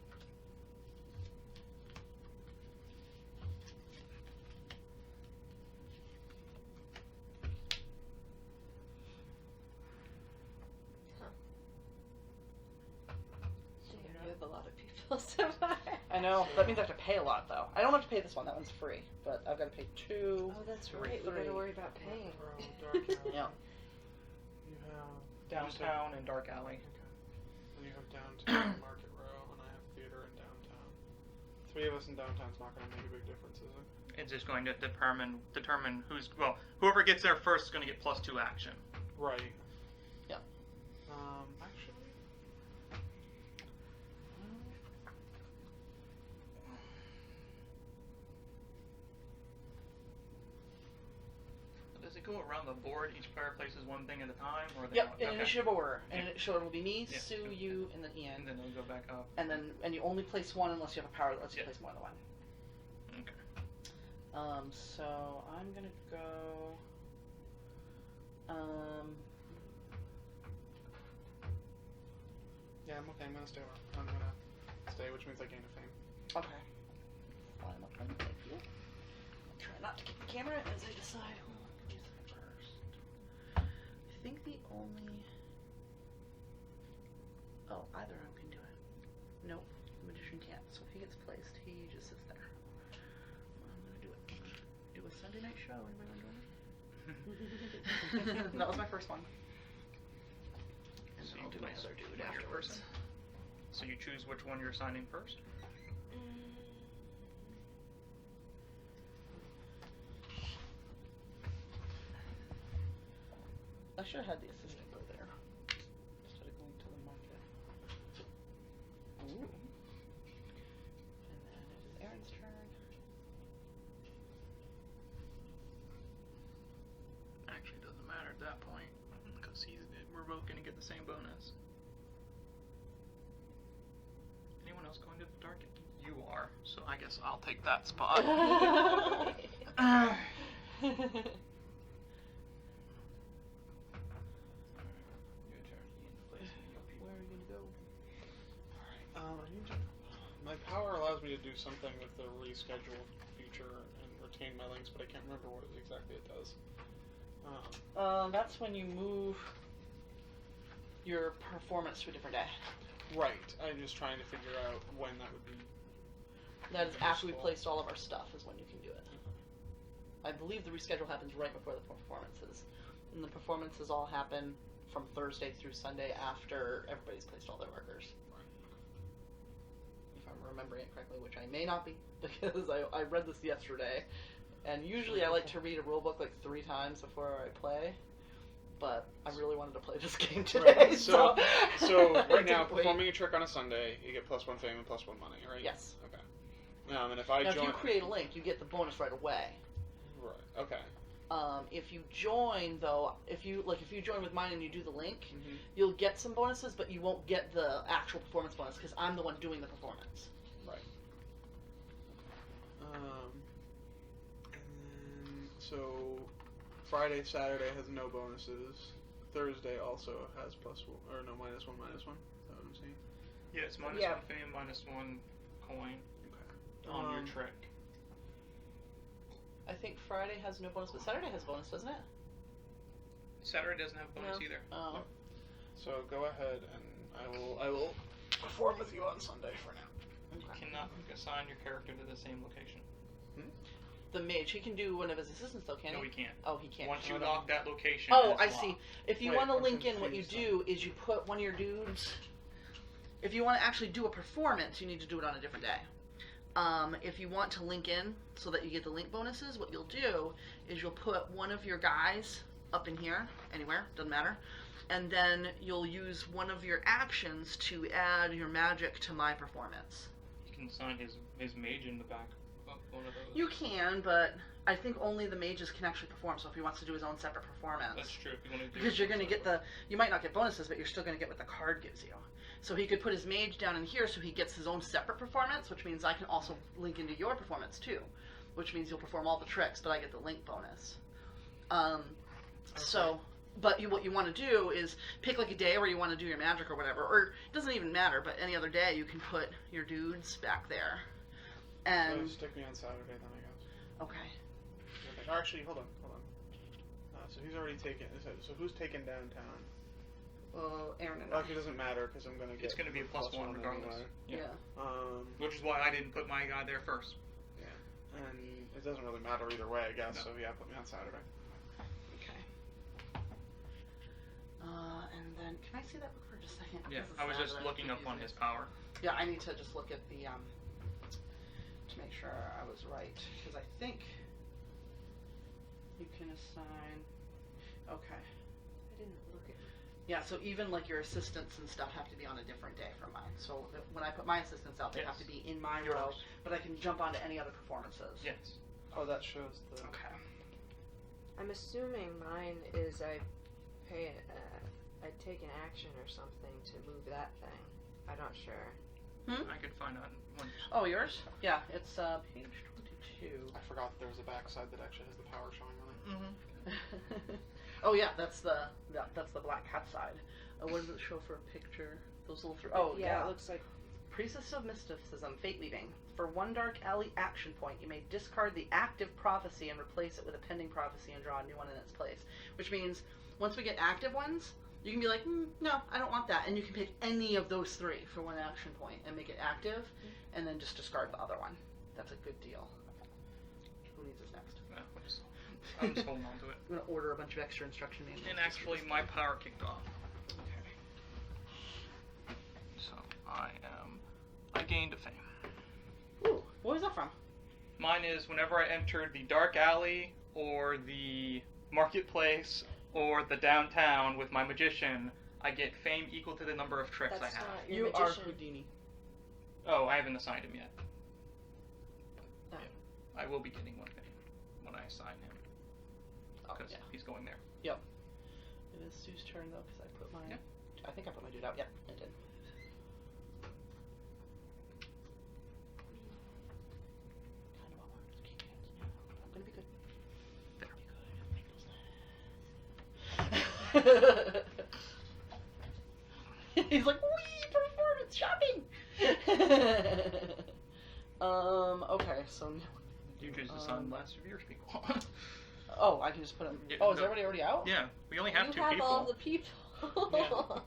Speaker 4: Damn, you have a lot of people so far.
Speaker 1: I know, that means I have to pay a lot though. I don't have to pay this one, that one's free, but I've got to pay 2.
Speaker 4: Oh, that's
Speaker 1: Three.
Speaker 4: right. We gotta worry about paying.
Speaker 2: Dark Alley.
Speaker 1: Yeah.
Speaker 2: You have
Speaker 3: Downtown and Dark Alley.
Speaker 2: Okay. And you have downtown, Market Row, and I have theater and downtown. 3 of us in downtown's not going to make a big difference, is it?
Speaker 3: It's just going to determine who's whoever gets there first is going to get +2 action.
Speaker 2: Right.
Speaker 1: Yep.
Speaker 2: Actually.
Speaker 3: Does it go around the board? Each player places one thing at a time, or they
Speaker 1: Yep,
Speaker 3: don't?
Speaker 1: in initiative order. And so it'll be me,
Speaker 3: Yeah.
Speaker 1: Sue, you, and then
Speaker 3: And
Speaker 1: Ian.
Speaker 3: then they'll go back up.
Speaker 1: And you only place one unless you have a power that lets you
Speaker 3: Yeah.
Speaker 1: place more than one.
Speaker 3: Okay.
Speaker 1: So I'm gonna go.
Speaker 2: Yeah, I'm okay. I'm gonna stay. I'm gonna stay, which means I gain a fame.
Speaker 1: Okay. Fine, up on thank you. I'll try not to kick the camera as I decide who gets it first. I think the only. Oh, either of them can do it. Nope, the magician can't. So if he gets placed, he just sits there. I'm gonna do it. Do a Sunday night show. Anybody want to join me? That was my first one. And
Speaker 3: So
Speaker 1: then
Speaker 3: you
Speaker 1: I'll do my
Speaker 3: place
Speaker 1: other dude
Speaker 3: one of your
Speaker 1: afterwards.
Speaker 3: person. So you choose which one you're assigning first.
Speaker 1: I should have had the assistant go there instead of going to the market. Ooh. And then it is Aaron's turn.
Speaker 3: Actually, it doesn't matter at that point because we're both going to get the same bonus. Anyone else going to the dark? You are, so I guess I'll take that spot. Your turn. Ian, place your people.
Speaker 1: Where are you gonna go?
Speaker 2: I need to. My power allows me to do something with the reschedule feature and retain my links, but I can't remember what exactly it does.
Speaker 1: That's when you move your performance to a different day.
Speaker 2: Right. I'm just trying to figure out when that would be.
Speaker 1: That is after we
Speaker 2: Useful.
Speaker 1: placed all of our stuff is when you can do it. I believe the reschedule happens right before the performances. And the performances all happen from Thursday through Sunday after everybody's placed all their markers. If I'm remembering it correctly, which I may not be, because I read this yesterday. And usually I like to read a rule book like 3 times before I play. But I really wanted to play this game today,
Speaker 2: Right. So
Speaker 1: I
Speaker 2: right now,
Speaker 1: didn't wait.
Speaker 2: performing a trick on a Sunday, you get +1 fame and +1 money, right?
Speaker 1: Yes.
Speaker 2: Okay. And if I
Speaker 1: Now,
Speaker 2: join.
Speaker 1: if you create a link, you get the bonus right away.
Speaker 2: Right. Okay.
Speaker 1: If you join, though, if you join with mine and you do the link,
Speaker 2: Mm-hmm.
Speaker 1: you'll get some bonuses, but you won't get the actual performance bonus because I'm the one doing the performance.
Speaker 2: Right. And then so Friday, Saturday has no bonuses. Thursday also has +1 or no -1, -1. Is that what I'm seeing?
Speaker 3: Yeah, it's -1
Speaker 4: Yeah.
Speaker 3: fame, -1 coin
Speaker 2: Okay.
Speaker 3: on your trick.
Speaker 1: I think Friday has no bonus, but Saturday has bonus, doesn't it?
Speaker 3: Saturday doesn't have bonus
Speaker 4: No.
Speaker 3: either.
Speaker 1: Oh.
Speaker 2: So go ahead and I will perform with you on Sunday for now.
Speaker 3: You cannot assign your character to the same location.
Speaker 1: The mage, he can do one of his assistants, though, can't
Speaker 3: No,
Speaker 1: he?
Speaker 3: he can't.
Speaker 1: Oh, he can't.
Speaker 3: Once you
Speaker 2: No, no.
Speaker 3: lock that location.
Speaker 1: Oh,
Speaker 3: it's
Speaker 1: I see.
Speaker 3: locked.
Speaker 1: If you
Speaker 2: Wait,
Speaker 1: want to
Speaker 2: I'm
Speaker 1: link in, what you
Speaker 2: confused
Speaker 1: do is you put one of your dudes. If you want to actually do a performance, you need to do it on a different day. If you want to link in so that you get the link bonuses, what you'll do is you'll put one of your guys up in here, anywhere, doesn't matter, and then you'll use one of your actions to add your magic to my performance.
Speaker 3: You can assign his mage in the back of one of those.
Speaker 1: You can, but I think only the mages can actually perform, so if he wants to do his own separate performance.
Speaker 3: That's true. If you want to do
Speaker 1: Because you're going to get you might not get bonuses, but you're still going to get what the card gives you. So he could put his mage down in here so he gets his own separate performance, which means I can also link into your performance too. Which means you'll perform all the tricks, but I get the link bonus. So, but what you want to do is pick like a day where you want to do your magic or whatever, or it doesn't even matter, but any other day you can put your dudes back there.
Speaker 2: So
Speaker 1: And,
Speaker 2: stick me on Saturday then, I guess.
Speaker 1: okay.
Speaker 2: Okay. Or actually, hold on. So he's already taken. So who's taken downtown?
Speaker 1: Well, Aaron and
Speaker 2: Like it doesn't matter because I'm gonna get.
Speaker 3: It's going to be a +1 regardless.
Speaker 2: Anyway.
Speaker 3: Yeah.
Speaker 2: Yeah.
Speaker 3: Which is why I didn't put my guy there first.
Speaker 2: And it doesn't really matter either way, I guess.
Speaker 3: No.
Speaker 2: So yeah, put me on Saturday.
Speaker 1: Okay. And then, can I see that book for just a second?
Speaker 3: Yeah,
Speaker 1: This is
Speaker 3: I was just
Speaker 1: Saturday.
Speaker 3: looking up on his power.
Speaker 1: Yeah, I need to just look at the, to make sure I was right, because I think you can assign, okay.
Speaker 4: I didn't look at.
Speaker 1: Yeah, so even like your assistants and stuff have to be on a different day from mine. So when I put my assistants out, they have
Speaker 3: Yes.
Speaker 1: to be in my row,
Speaker 3: Yours.
Speaker 1: but I can jump onto any other performances.
Speaker 3: Yes.
Speaker 2: Oh, that shows the.
Speaker 1: Okay.
Speaker 4: I'm assuming mine is I take an action or something to move that thing. I'm not sure.
Speaker 3: I could find out one.
Speaker 1: Oh, yours? Yeah, it's page 22.
Speaker 2: I forgot that there was a backside that actually has the power showing on it.
Speaker 3: Mm-hmm.
Speaker 1: Oh yeah, that's the black hat side. What does it show for a picture? Those little
Speaker 4: Yeah, it looks like.
Speaker 1: Priestess of Mysticism, Fate Weaving. For 1 Dark Alley action point, you may discard the active prophecy and replace it with a pending prophecy and draw a new one in its place. Which means, once we get active ones, you can be like, no, I don't want that. And you can pick any of those 3 for 1 action point and make it active, and then just discard the other one. That's a good deal. Who needs this next?
Speaker 3: Yeah, I'm just holding on to it.
Speaker 1: I'm going to order a bunch of extra instruction manuals.
Speaker 3: And actually, my power kicked off.
Speaker 1: Okay.
Speaker 3: So I gained a fame.
Speaker 1: Ooh, what was that from?
Speaker 3: Mine is whenever I enter the dark alley or the marketplace or the downtown with my magician, I get fame equal to the number of tricks
Speaker 4: That's
Speaker 3: I have.
Speaker 4: not your
Speaker 1: You are
Speaker 4: magician.
Speaker 1: Houdini.
Speaker 3: Oh, I haven't assigned him yet.
Speaker 1: Oh.
Speaker 3: Yeah, I will be getting one fame when I assign him
Speaker 1: Oh,
Speaker 3: because
Speaker 1: yeah.
Speaker 3: he's going there.
Speaker 1: It is Sue's turn though, because I put mine.
Speaker 3: Yep.
Speaker 1: I think I put my dude out. Yep, I did. Kind of want to keep hands now. I'm gonna be good.
Speaker 3: There.
Speaker 1: He's like, wee, performance shopping. Okay, so now.
Speaker 3: You just assigned last of your people.
Speaker 1: Oh, I can just put him.
Speaker 3: Yeah,
Speaker 1: Oh, is
Speaker 3: no.
Speaker 1: everybody already out?
Speaker 3: Yeah, we only have
Speaker 4: you
Speaker 3: 2
Speaker 4: have
Speaker 3: people.
Speaker 4: all the people.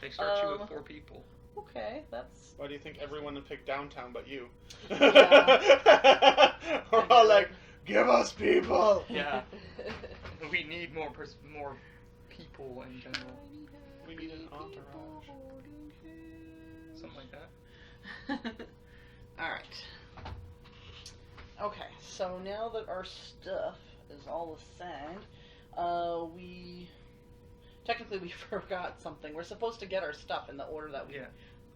Speaker 3: They start you
Speaker 1: Um,
Speaker 3: with 4 people.
Speaker 1: Okay, that's.
Speaker 2: Why do you think everyone picked downtown but you?
Speaker 1: Yeah.
Speaker 2: We're all like, give us people!
Speaker 3: Yeah. We need more people in general.
Speaker 2: We need an entourage.
Speaker 3: Something like that.
Speaker 1: Alright. Okay, so now that our stuff is all assigned, we forgot something. We're supposed to get our stuff in the order that we put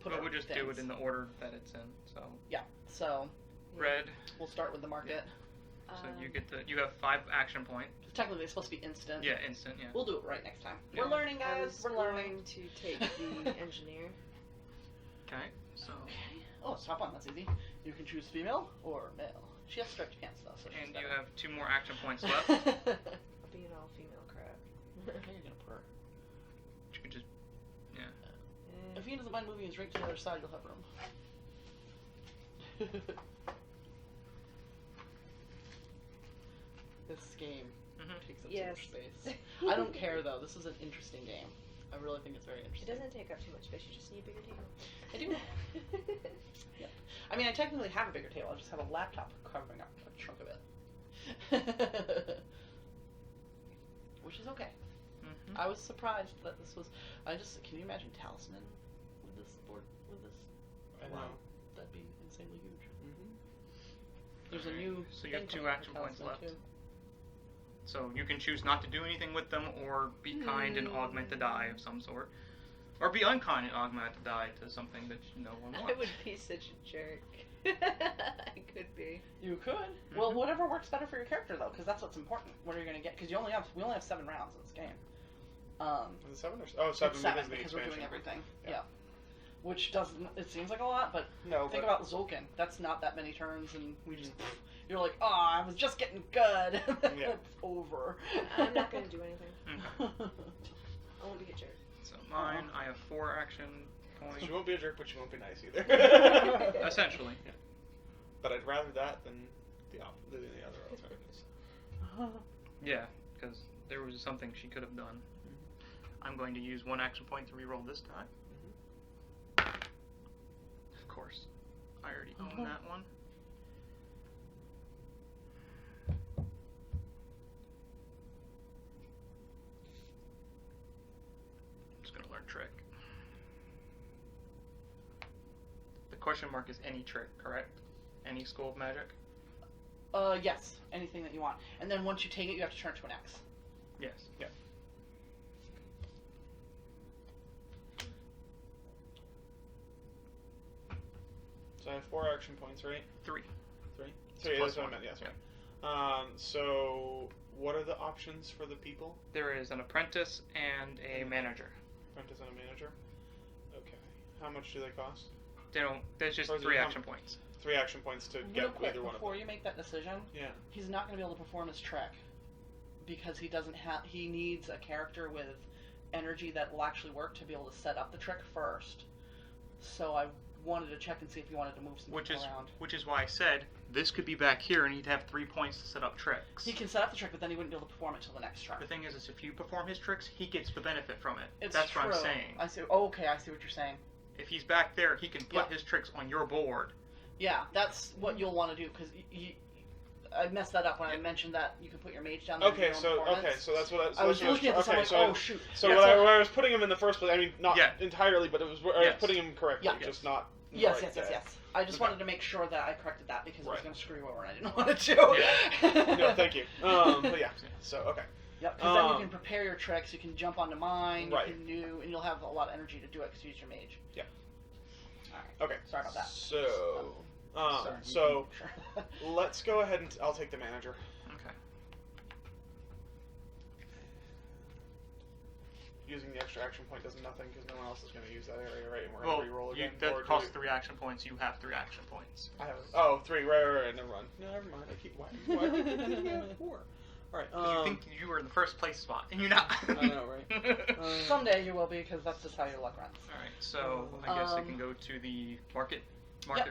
Speaker 3: But
Speaker 1: our
Speaker 3: we'll just
Speaker 1: things.
Speaker 3: do it in the order that it's in. So
Speaker 1: Yeah, so
Speaker 3: red.
Speaker 1: we'll start with the market.
Speaker 3: So you have 5 action points.
Speaker 1: Technically, it's supposed to be instant.
Speaker 3: Yeah, instant. Yeah.
Speaker 1: We'll do it right next time.
Speaker 3: Yeah.
Speaker 1: We're learning,
Speaker 4: I
Speaker 1: guys.
Speaker 4: was
Speaker 1: We're learning.
Speaker 4: going to take the engineer.
Speaker 3: Okay. So.
Speaker 1: Okay. Oh, stop on. That's easy. You can choose female or male. She has stretched pants though, so she's
Speaker 3: And you
Speaker 1: better.
Speaker 3: have 2 more action points left.
Speaker 4: I'll be an all-female crap.
Speaker 1: How are you gonna purr?
Speaker 3: You can just. Yeah.
Speaker 1: If he doesn't mind moving his drink to the other side, you'll have room. This game takes up so
Speaker 4: Yes.
Speaker 1: much space. I don't care though. This is an interesting game. I really think it's very
Speaker 4: It
Speaker 1: interesting.
Speaker 4: doesn't take up too much space. You just need a bigger table.
Speaker 1: I do. Yep. I mean, I technically have a bigger table. I just have a laptop covering up a chunk of it. Which is okay.
Speaker 3: Mm-hmm.
Speaker 1: I was surprised that this was. Can you imagine Talisman with this board? With this?
Speaker 2: I
Speaker 1: Wow.
Speaker 2: know.
Speaker 1: That'd be insanely huge.
Speaker 2: Mm-hmm.
Speaker 1: There's a
Speaker 3: Alright,
Speaker 1: new.
Speaker 3: so you have
Speaker 1: thing
Speaker 3: 2
Speaker 1: coming out
Speaker 3: action
Speaker 1: for
Speaker 3: points
Speaker 1: Talisman,
Speaker 3: left.
Speaker 1: too.
Speaker 3: So you can choose not to do anything with them, or be kind and augment the die of some sort, or be unkind and augment the die to something that no one wants.
Speaker 4: I would be such a jerk. I could be.
Speaker 1: You could. Well,
Speaker 3: Mhm.
Speaker 1: whatever works better for your character though, because that's what's important. What are you going to get? Because we only have 7 rounds in this game.
Speaker 2: Is it 7 or 7?
Speaker 1: It's 7
Speaker 2: because of the
Speaker 1: because we're doing
Speaker 2: expansion.
Speaker 1: everything.
Speaker 2: Yeah.
Speaker 1: Yeah. Which doesn't. It seems like a lot, but
Speaker 2: No,
Speaker 1: think
Speaker 2: but
Speaker 1: about Zulkin. That's not that many turns, and we just. You're like, oh, I was just getting good.
Speaker 2: Yeah.
Speaker 1: It's over.
Speaker 4: I'm not going to do anything.
Speaker 3: Okay.
Speaker 4: I won't be a jerk.
Speaker 3: So mine, I have 4 action points.
Speaker 2: you won't be a jerk, but you won't be nice either.
Speaker 3: Essentially.
Speaker 2: But I'd rather that than the other alternatives.
Speaker 3: Yeah, because there was something she could have done. I'm going to use 1 action point to reroll this time. Of course. I already own that one. I'm just going to learn trick. The question mark is any trick, correct? Any school of magic?
Speaker 1: Yes. Anything that you want. And then once you take it, you have to turn it to an X.
Speaker 3: Yes.
Speaker 2: Yeah. So I have 4 action points, right?
Speaker 3: 3.
Speaker 2: 3?
Speaker 3: It's
Speaker 2: 3,
Speaker 3: plus
Speaker 2: that's what I
Speaker 3: one.
Speaker 2: meant, yeah, sorry. So what are the options for the people?
Speaker 3: There is an apprentice and a manager.
Speaker 2: Apprentice and a manager? Okay. How much do they cost?
Speaker 3: They don't. There's just
Speaker 2: Or is it
Speaker 3: 3
Speaker 2: how-
Speaker 3: action points.
Speaker 2: 3 action points to
Speaker 1: Real
Speaker 2: get
Speaker 1: quick,
Speaker 2: either one of
Speaker 1: before
Speaker 2: them.
Speaker 1: you make that decision,
Speaker 2: Yeah.
Speaker 1: he's not going to be able to perform his trick because he doesn't have. He needs a character with energy that will actually work to be able to set up the trick first. So I wanted to check and see if you wanted to move some people around.
Speaker 3: Which is why I said this could be back here, and he'd have 3 points to set up tricks.
Speaker 1: He can set up the trick, but then he wouldn't be able to perform it till the next trick.
Speaker 3: The thing is if you perform his tricks, he gets the benefit from it.
Speaker 1: It's
Speaker 3: That's
Speaker 1: true.
Speaker 3: what I'm saying.
Speaker 1: I see. Oh, okay, I see what you're saying.
Speaker 3: If he's back there, he can put
Speaker 1: Yeah.
Speaker 3: his tricks on your board.
Speaker 1: Yeah, that's what you'll want to do because I messed that up when I
Speaker 3: Yeah.
Speaker 1: mentioned that you can put your mage down there. and do
Speaker 2: Okay,
Speaker 1: your own
Speaker 2: so
Speaker 1: performance.
Speaker 2: that's what
Speaker 1: I was looking at this. I'm like,
Speaker 2: so
Speaker 1: oh shoot.
Speaker 2: So
Speaker 1: Yeah,
Speaker 2: when
Speaker 1: so-
Speaker 2: I was putting him in the first place, I mean, not
Speaker 3: Yeah.
Speaker 2: entirely, but it was I was
Speaker 3: Yes.
Speaker 2: putting him correctly,
Speaker 1: Yeah.
Speaker 2: just not.
Speaker 1: Yes,
Speaker 2: right
Speaker 1: yes, yes,
Speaker 2: there.
Speaker 1: yes. I just
Speaker 2: Okay.
Speaker 1: wanted to make sure that I corrected that because it was
Speaker 2: Right.
Speaker 1: going to screw you over and I didn't want it to.
Speaker 2: No, thank you. But yeah, so okay.
Speaker 1: Yep, because then you
Speaker 2: Um,
Speaker 1: can prepare your tricks. You can jump onto mine.
Speaker 2: Right.
Speaker 1: You can do, and you'll have a lot of energy to do it because you use your mage.
Speaker 2: Yeah.
Speaker 1: All right.
Speaker 2: Okay.
Speaker 1: Sorry about that.
Speaker 2: So,
Speaker 1: Sorry,
Speaker 2: so
Speaker 1: you can-
Speaker 2: let's go ahead and I'll take the manager.
Speaker 3: Okay.
Speaker 2: Using the extra action point does nothing because no one else is going to use that area, right? And we're
Speaker 3: Well,
Speaker 2: going to re-roll again. Or
Speaker 3: that
Speaker 2: do
Speaker 3: costs
Speaker 2: we-
Speaker 3: 3 action points. You have 3 action points.
Speaker 2: I have 3. Right. Never mind. No, never mind. I keep why do I keep thinking I have 4? All right.
Speaker 3: 'Cause you think you were in the first place spot, and you're not.
Speaker 2: I know, right?
Speaker 1: Someday you will be because that's just how your luck runs.
Speaker 3: Alright, so I guess I can go to the market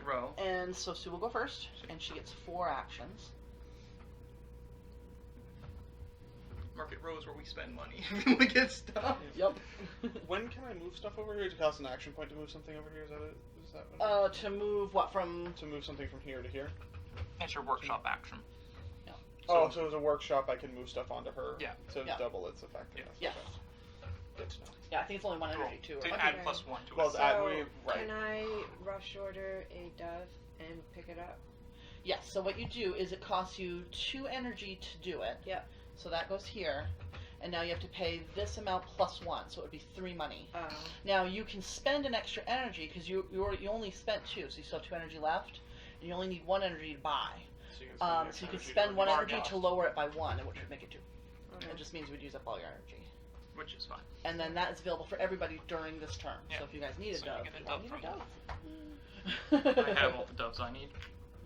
Speaker 3: row.
Speaker 1: And so Sue will go first, and she gets 4 actions.
Speaker 3: Market Rose where we spend money. We get stuff.
Speaker 1: Yep.
Speaker 2: When can I move stuff over here? To cost an action point to move something over here? Is that it? Is that what
Speaker 1: To move what from?
Speaker 2: to move something from here to here?
Speaker 3: That's your workshop action.
Speaker 2: Oh, so as a workshop, I can move stuff onto her.
Speaker 3: Yeah.
Speaker 2: To
Speaker 1: Yeah.
Speaker 2: double its effectiveness.
Speaker 1: Yes.
Speaker 2: Okay. Good to know.
Speaker 1: Yeah, I think it's only one energy too.
Speaker 3: To
Speaker 1: Or
Speaker 3: add
Speaker 4: Okay.
Speaker 3: +1 to
Speaker 2: Well,
Speaker 3: it.
Speaker 2: the
Speaker 4: So,
Speaker 2: right.
Speaker 4: can I rush order a dove and pick it up?
Speaker 1: yes. So what you do is it costs you 2 energy to do it.
Speaker 4: Yep.
Speaker 1: So that goes here, and now you have to pay this amount +1, so it would be 3 money. Now you can spend an extra energy because you only spent 2, so you still have 2 energy left, and you only need 1 energy to buy.
Speaker 2: So you
Speaker 1: So you could spend 1 energy to lower it by 1, which would make it 2.
Speaker 4: Okay.
Speaker 1: It just means we'd use up all your energy.
Speaker 3: Which is fine.
Speaker 1: And then that is available for everybody during this term.
Speaker 3: Yeah.
Speaker 1: So if you guys need a
Speaker 3: So you
Speaker 1: dove,
Speaker 3: get a
Speaker 1: you
Speaker 3: dove
Speaker 1: need
Speaker 3: from
Speaker 1: dove.
Speaker 3: I have all the doves I need.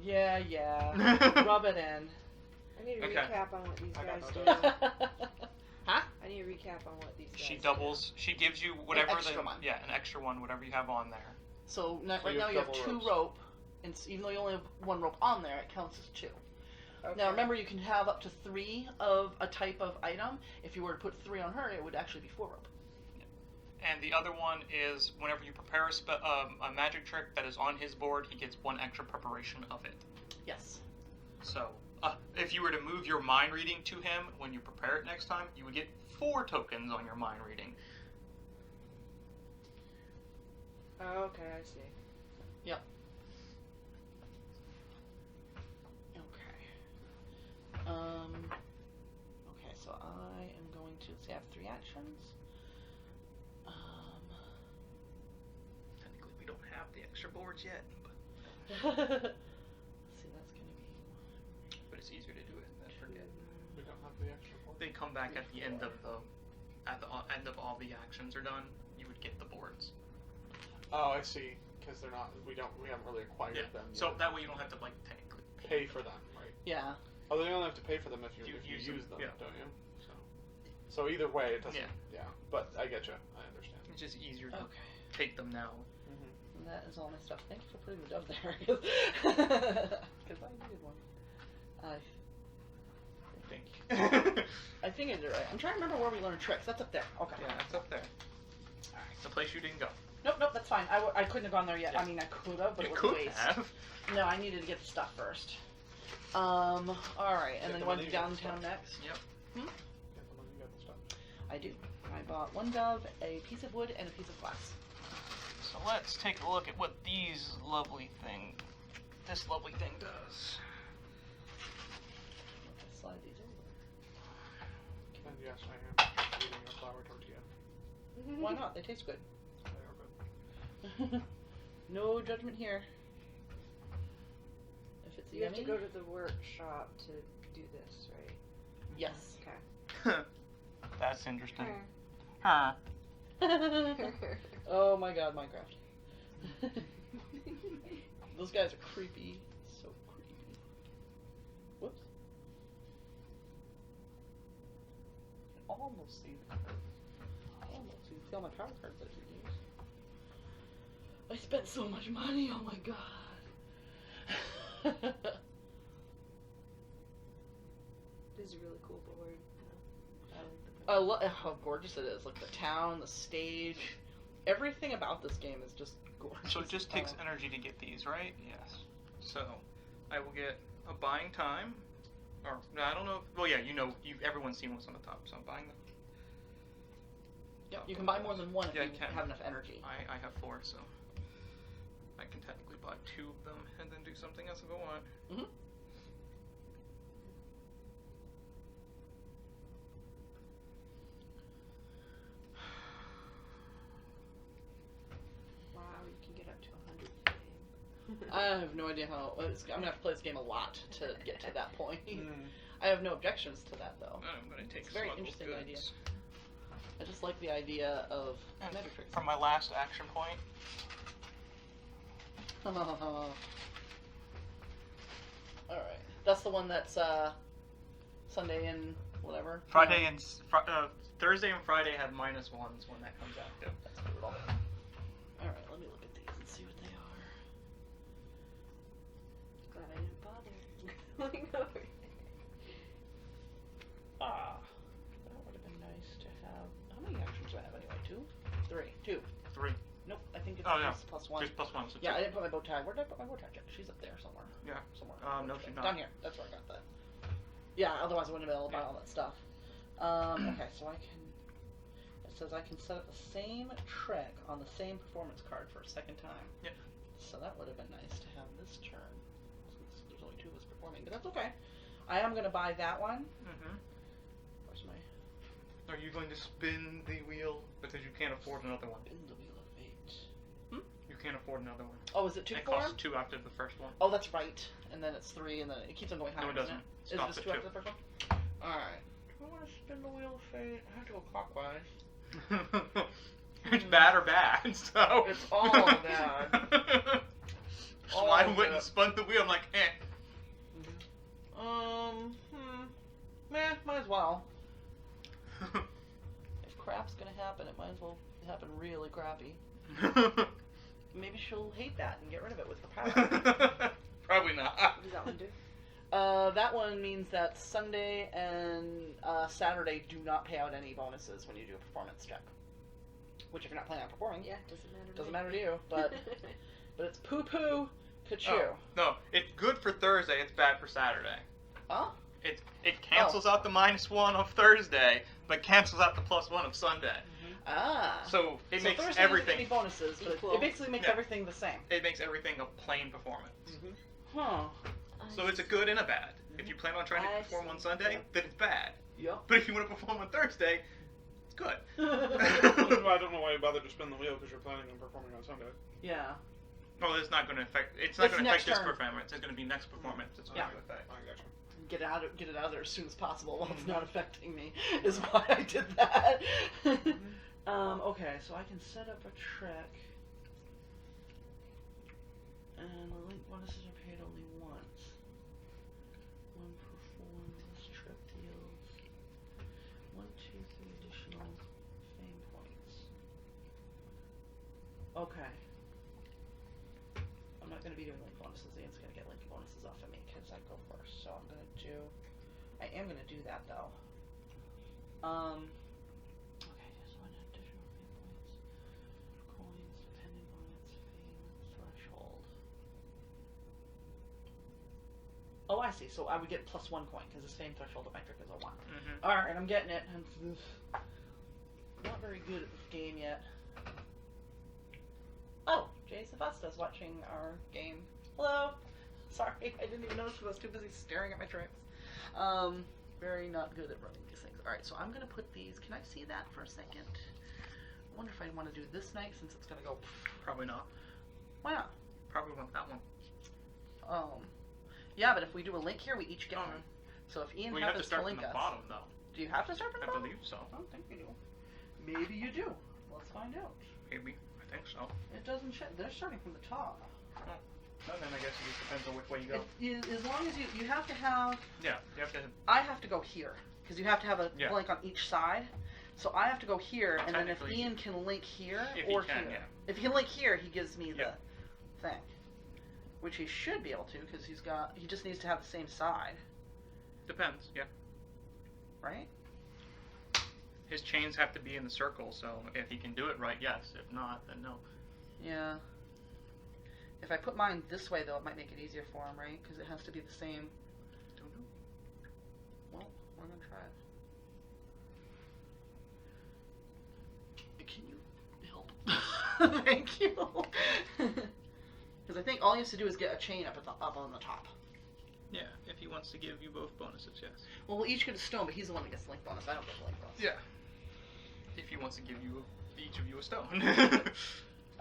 Speaker 1: Yeah. Rub it in.
Speaker 4: I need a
Speaker 3: Okay.
Speaker 4: recap on what these
Speaker 2: I got
Speaker 4: guys
Speaker 2: no
Speaker 4: do.
Speaker 2: doves.
Speaker 1: Huh?
Speaker 4: I need a recap on what these guys
Speaker 3: She
Speaker 4: do.
Speaker 3: doubles. She gives you whatever
Speaker 1: extra one.
Speaker 3: Yeah, an extra one, whatever you have on there.
Speaker 1: So,
Speaker 2: So
Speaker 1: right
Speaker 2: you
Speaker 1: now
Speaker 2: have
Speaker 1: you have
Speaker 2: double
Speaker 1: 2
Speaker 2: ropes.
Speaker 1: rope, and even though you only have 1 rope on there, it counts as 2.
Speaker 4: Okay.
Speaker 1: Now remember, you can have up to 3 of a type of item. If you were to put 3 on her, it would actually be 4 rope.
Speaker 3: And the other one is whenever you prepare a magic trick that is on his board, he gets 1 extra preparation of it.
Speaker 1: Yes.
Speaker 3: So, if you were to move your mind reading to him when you prepare it next time, you would get 4 tokens on your mind reading.
Speaker 4: Oh, okay, I see.
Speaker 1: Okay, so I am going to say I have 3 actions.
Speaker 3: Technically, we don't have the extra boards yet, but
Speaker 1: See, that's gonna be.
Speaker 3: it's easier to do it than forget.
Speaker 2: We don't have the extra one.
Speaker 3: They come back at the end of end of all the actions are done. You would get the boards.
Speaker 2: Oh, I see. Because they're not. We haven't really acquired them.
Speaker 3: So
Speaker 2: yet.
Speaker 3: that way you don't have to technically
Speaker 2: Pay for them, right?
Speaker 1: Yeah.
Speaker 2: Although you only have to pay for them if you
Speaker 3: use
Speaker 2: use
Speaker 3: them,
Speaker 2: them,
Speaker 3: yeah.
Speaker 2: don't you? So either way, it doesn't.
Speaker 3: Yeah.
Speaker 2: Yeah. But I get you. I understand.
Speaker 3: It's just easier to
Speaker 1: Okay.
Speaker 3: take them now.
Speaker 1: And that is all my stuff. Thank you for putting the dove there, because I needed one.
Speaker 3: Thank you.
Speaker 1: I think I did it right. I'm trying to remember where we learned tricks. That's up there. Okay.
Speaker 3: Yeah, it's up there. The place you didn't go.
Speaker 1: Nope, that's fine. I couldn't have gone there yet.
Speaker 3: Yeah.
Speaker 1: I mean, I could have, but
Speaker 3: You
Speaker 1: it was
Speaker 3: could
Speaker 1: a waste.
Speaker 3: have.
Speaker 1: No, I needed to get the stuff first. All right, and
Speaker 2: Get
Speaker 1: then
Speaker 2: the
Speaker 1: going
Speaker 2: money,
Speaker 1: to
Speaker 2: get the
Speaker 1: downtown
Speaker 2: stuff.
Speaker 1: next.
Speaker 3: Yep.
Speaker 2: Get the money, get the stuff.
Speaker 1: I do. I bought 1 dove, a piece of wood, and a piece of glass.
Speaker 3: So let's take a look at what this lovely thing does.
Speaker 1: Let's slide these over.
Speaker 2: And yes, I am eating a flour tortilla.
Speaker 1: Why not? They taste good.
Speaker 2: They are good.
Speaker 1: No judgment here. If it's
Speaker 4: You have to
Speaker 1: yummy,
Speaker 4: go to the workshop to do this, right?
Speaker 1: yes.
Speaker 4: Okay.
Speaker 3: That's interesting. Huh.
Speaker 1: Oh my god, Minecraft. Those guys are creepy. So creepy. Whoops. Almost see. Almost. You can see all my power cards that I didn't use. I spent so much money. Oh my god.
Speaker 4: This is a really cool board.
Speaker 1: I love how gorgeous it is. Like the town, the stage, everything about this game is just gorgeous.
Speaker 3: So it just takes energy to get these, right? Yes. So I will get a buying time, or no, I don't know. Well, yeah, everyone's seen what's on the top, so I'm buying them.
Speaker 1: Yeah, you can buy more than one if
Speaker 3: Yeah, I
Speaker 1: you
Speaker 3: can.
Speaker 1: have enough energy.
Speaker 3: I have 4, so I can technically buy 2 of them and then do something else if I want.
Speaker 1: Mm-hmm.
Speaker 4: Wow, you can get up to 100
Speaker 1: I have no idea how. I'm gonna have to play this game a lot to get to that point.
Speaker 2: Mm.
Speaker 1: I have no objections to that though.
Speaker 3: I'm gonna take
Speaker 1: It's a very
Speaker 3: smuggled
Speaker 1: interesting
Speaker 3: goods.
Speaker 1: idea. I just like the idea of
Speaker 3: And
Speaker 1: magic tricks.
Speaker 3: from my last action point,
Speaker 1: All right, that's the one that's Sunday and whatever.
Speaker 3: Friday and Thursday and Friday have -1s when that comes out. Yep.
Speaker 1: That's brutal. All right, let me look at these and see what they are.
Speaker 4: Glad I didn't bother going over.
Speaker 1: +1.
Speaker 3: Just +1. So
Speaker 1: Yeah, I
Speaker 3: 2.
Speaker 1: didn't put my bow tag. Where did I put my bow tag? She's up there somewhere.
Speaker 3: Yeah.
Speaker 1: Somewhere.
Speaker 3: No, she's not.
Speaker 1: Down here. That's where I got that. Yeah, otherwise I wouldn't have been able to buy all that stuff. Okay, so I can... It says I can set up the same trick on the same performance card for a second time.
Speaker 3: Yep.
Speaker 1: So that would have been nice to have this turn, since there's only 2 of us performing, but that's okay. I am going to buy that one.
Speaker 3: Mm-hmm.
Speaker 1: Where's my...
Speaker 3: Are you going to spin the wheel because you can't afford another one?
Speaker 1: Spin the wheel of fate.
Speaker 3: You can't afford another one.
Speaker 1: Oh, is it 2
Speaker 3: It
Speaker 1: for
Speaker 3: costs
Speaker 1: him?
Speaker 3: 2 after the first one.
Speaker 1: Oh, that's right. And then it's 3, and then it keeps on going higher.
Speaker 3: No, it doesn't.
Speaker 1: Is
Speaker 3: Stops
Speaker 1: this
Speaker 3: at
Speaker 1: 2
Speaker 3: 2.
Speaker 1: after the first one? Alright. Do I want to spin the wheel of fate? I have to go clockwise.
Speaker 3: It's bad or bad, so.
Speaker 1: It's all bad.
Speaker 3: So I went and spun the wheel. I'm like, eh.
Speaker 1: Might as well. If crap's gonna happen, it might as well happen really crappy. Maybe she'll hate that and get rid of it with her power.
Speaker 3: Probably not.
Speaker 4: What does that one do?
Speaker 1: That one means that Sunday and Saturday do not pay out any bonuses when you do a performance check. Which, if you're not planning on performing,
Speaker 4: Yeah, doesn't matter.
Speaker 1: doesn't matter to you. But it's poo-poo, ka-choo.
Speaker 3: Oh, no, it's good for Thursday. It's bad for Saturday.
Speaker 1: Huh?
Speaker 3: It cancels out the -1 of Thursday, but cancels out the +1 of Sunday.
Speaker 1: Ah.
Speaker 3: So it makes
Speaker 1: Thursday
Speaker 3: everything.
Speaker 1: doesn't get any bonuses, but
Speaker 4: Equal.
Speaker 1: it basically makes
Speaker 3: Yeah.
Speaker 1: everything the same.
Speaker 3: It makes everything a plain performance.
Speaker 1: Huh.
Speaker 3: So it's a good and a bad. If you plan on trying to
Speaker 4: I
Speaker 3: perform on
Speaker 4: see.
Speaker 3: Sunday,
Speaker 4: Yep.
Speaker 3: then it's bad.
Speaker 1: Yep.
Speaker 3: But if you want to perform on Thursday, it's good.
Speaker 2: I don't know why you bothered to spin the wheel because you're planning on performing on Sunday.
Speaker 1: Yeah.
Speaker 3: Well, it's not going to affect. It's not
Speaker 1: It's
Speaker 3: going to affect
Speaker 1: next
Speaker 3: this
Speaker 1: turn.
Speaker 3: performance. It's going to be next performance. It's
Speaker 1: Yeah.
Speaker 3: going to affect.
Speaker 2: I gotcha.
Speaker 1: Get it out of there as soon as possible while it's
Speaker 3: Mhm.
Speaker 1: not affecting me is why I did that. Okay, so I can set up a trick, and the link bonuses are paid only once. One performs trick deals 1, 2, 3 additional fame points. Okay. I'm not going to be doing link bonuses. Ian's going to get link bonuses off of me because I go first. So I'm going to do. I am going to do that though. Okay, just 1 additional fame points. Coins depending on its fame threshold. Oh, I see. So I would get +1 coin because his fame threshold of my trick is a 1.
Speaker 3: Mm-hmm.
Speaker 1: Alright, I'm getting it. I'm not very good at this game yet. Oh, Jay Sylvester's watching our game. Hello. Sorry, I didn't even notice because I was too busy staring at my tricks. Very not good at running these things. Alright, so I'm going to put these... Can I see that for a second? I wonder if I want to do this night since it's going to go...
Speaker 3: Probably not.
Speaker 1: Why not?
Speaker 3: Probably want that one.
Speaker 1: Yeah, but if we do a link here, we each get
Speaker 3: Oh.
Speaker 1: one. So if Ian
Speaker 3: Well, you have to
Speaker 1: happens
Speaker 3: start
Speaker 1: link
Speaker 3: from the
Speaker 1: us...
Speaker 3: bottom, though.
Speaker 1: Do you have to start from the
Speaker 3: I
Speaker 1: bottom?
Speaker 3: believe so.
Speaker 1: I don't think you do. Maybe you do. Let's find out.
Speaker 3: Maybe. I think so.
Speaker 1: It doesn't check. They're starting from the top.
Speaker 3: And then I guess it just depends on which way you go.
Speaker 1: As long as you have to have...
Speaker 3: Yeah, you have to.
Speaker 1: I have to go here. Because you have to have a
Speaker 3: Yeah.
Speaker 1: blank on each side. So I have to go here, and then if
Speaker 3: Technically,
Speaker 1: Ian can link here
Speaker 3: if he
Speaker 1: or
Speaker 3: can,
Speaker 1: here.
Speaker 3: yeah.
Speaker 1: If he can link here, he gives me
Speaker 3: Yeah.
Speaker 1: the thing. Which he should be able to, because he just needs to have the same side.
Speaker 3: Depends, yeah.
Speaker 1: Right?
Speaker 3: His chains have to be in the circle, so if he can do it right, yes. If not, then no.
Speaker 1: Yeah. If I put mine this way, though, it might make it easier for him, right? Because it has to be the same.
Speaker 3: Don't know.
Speaker 1: Well, we're going to try it. Can you help? Thank you. Because I think all he has to do is get a chain up on the top.
Speaker 3: Yeah, if he wants to give you both bonuses, yes.
Speaker 1: Well, we'll each get a stone, but he's the one that gets the link bonus. I don't get the link bonus.
Speaker 3: Yeah. If he wants to give you each of you a stone.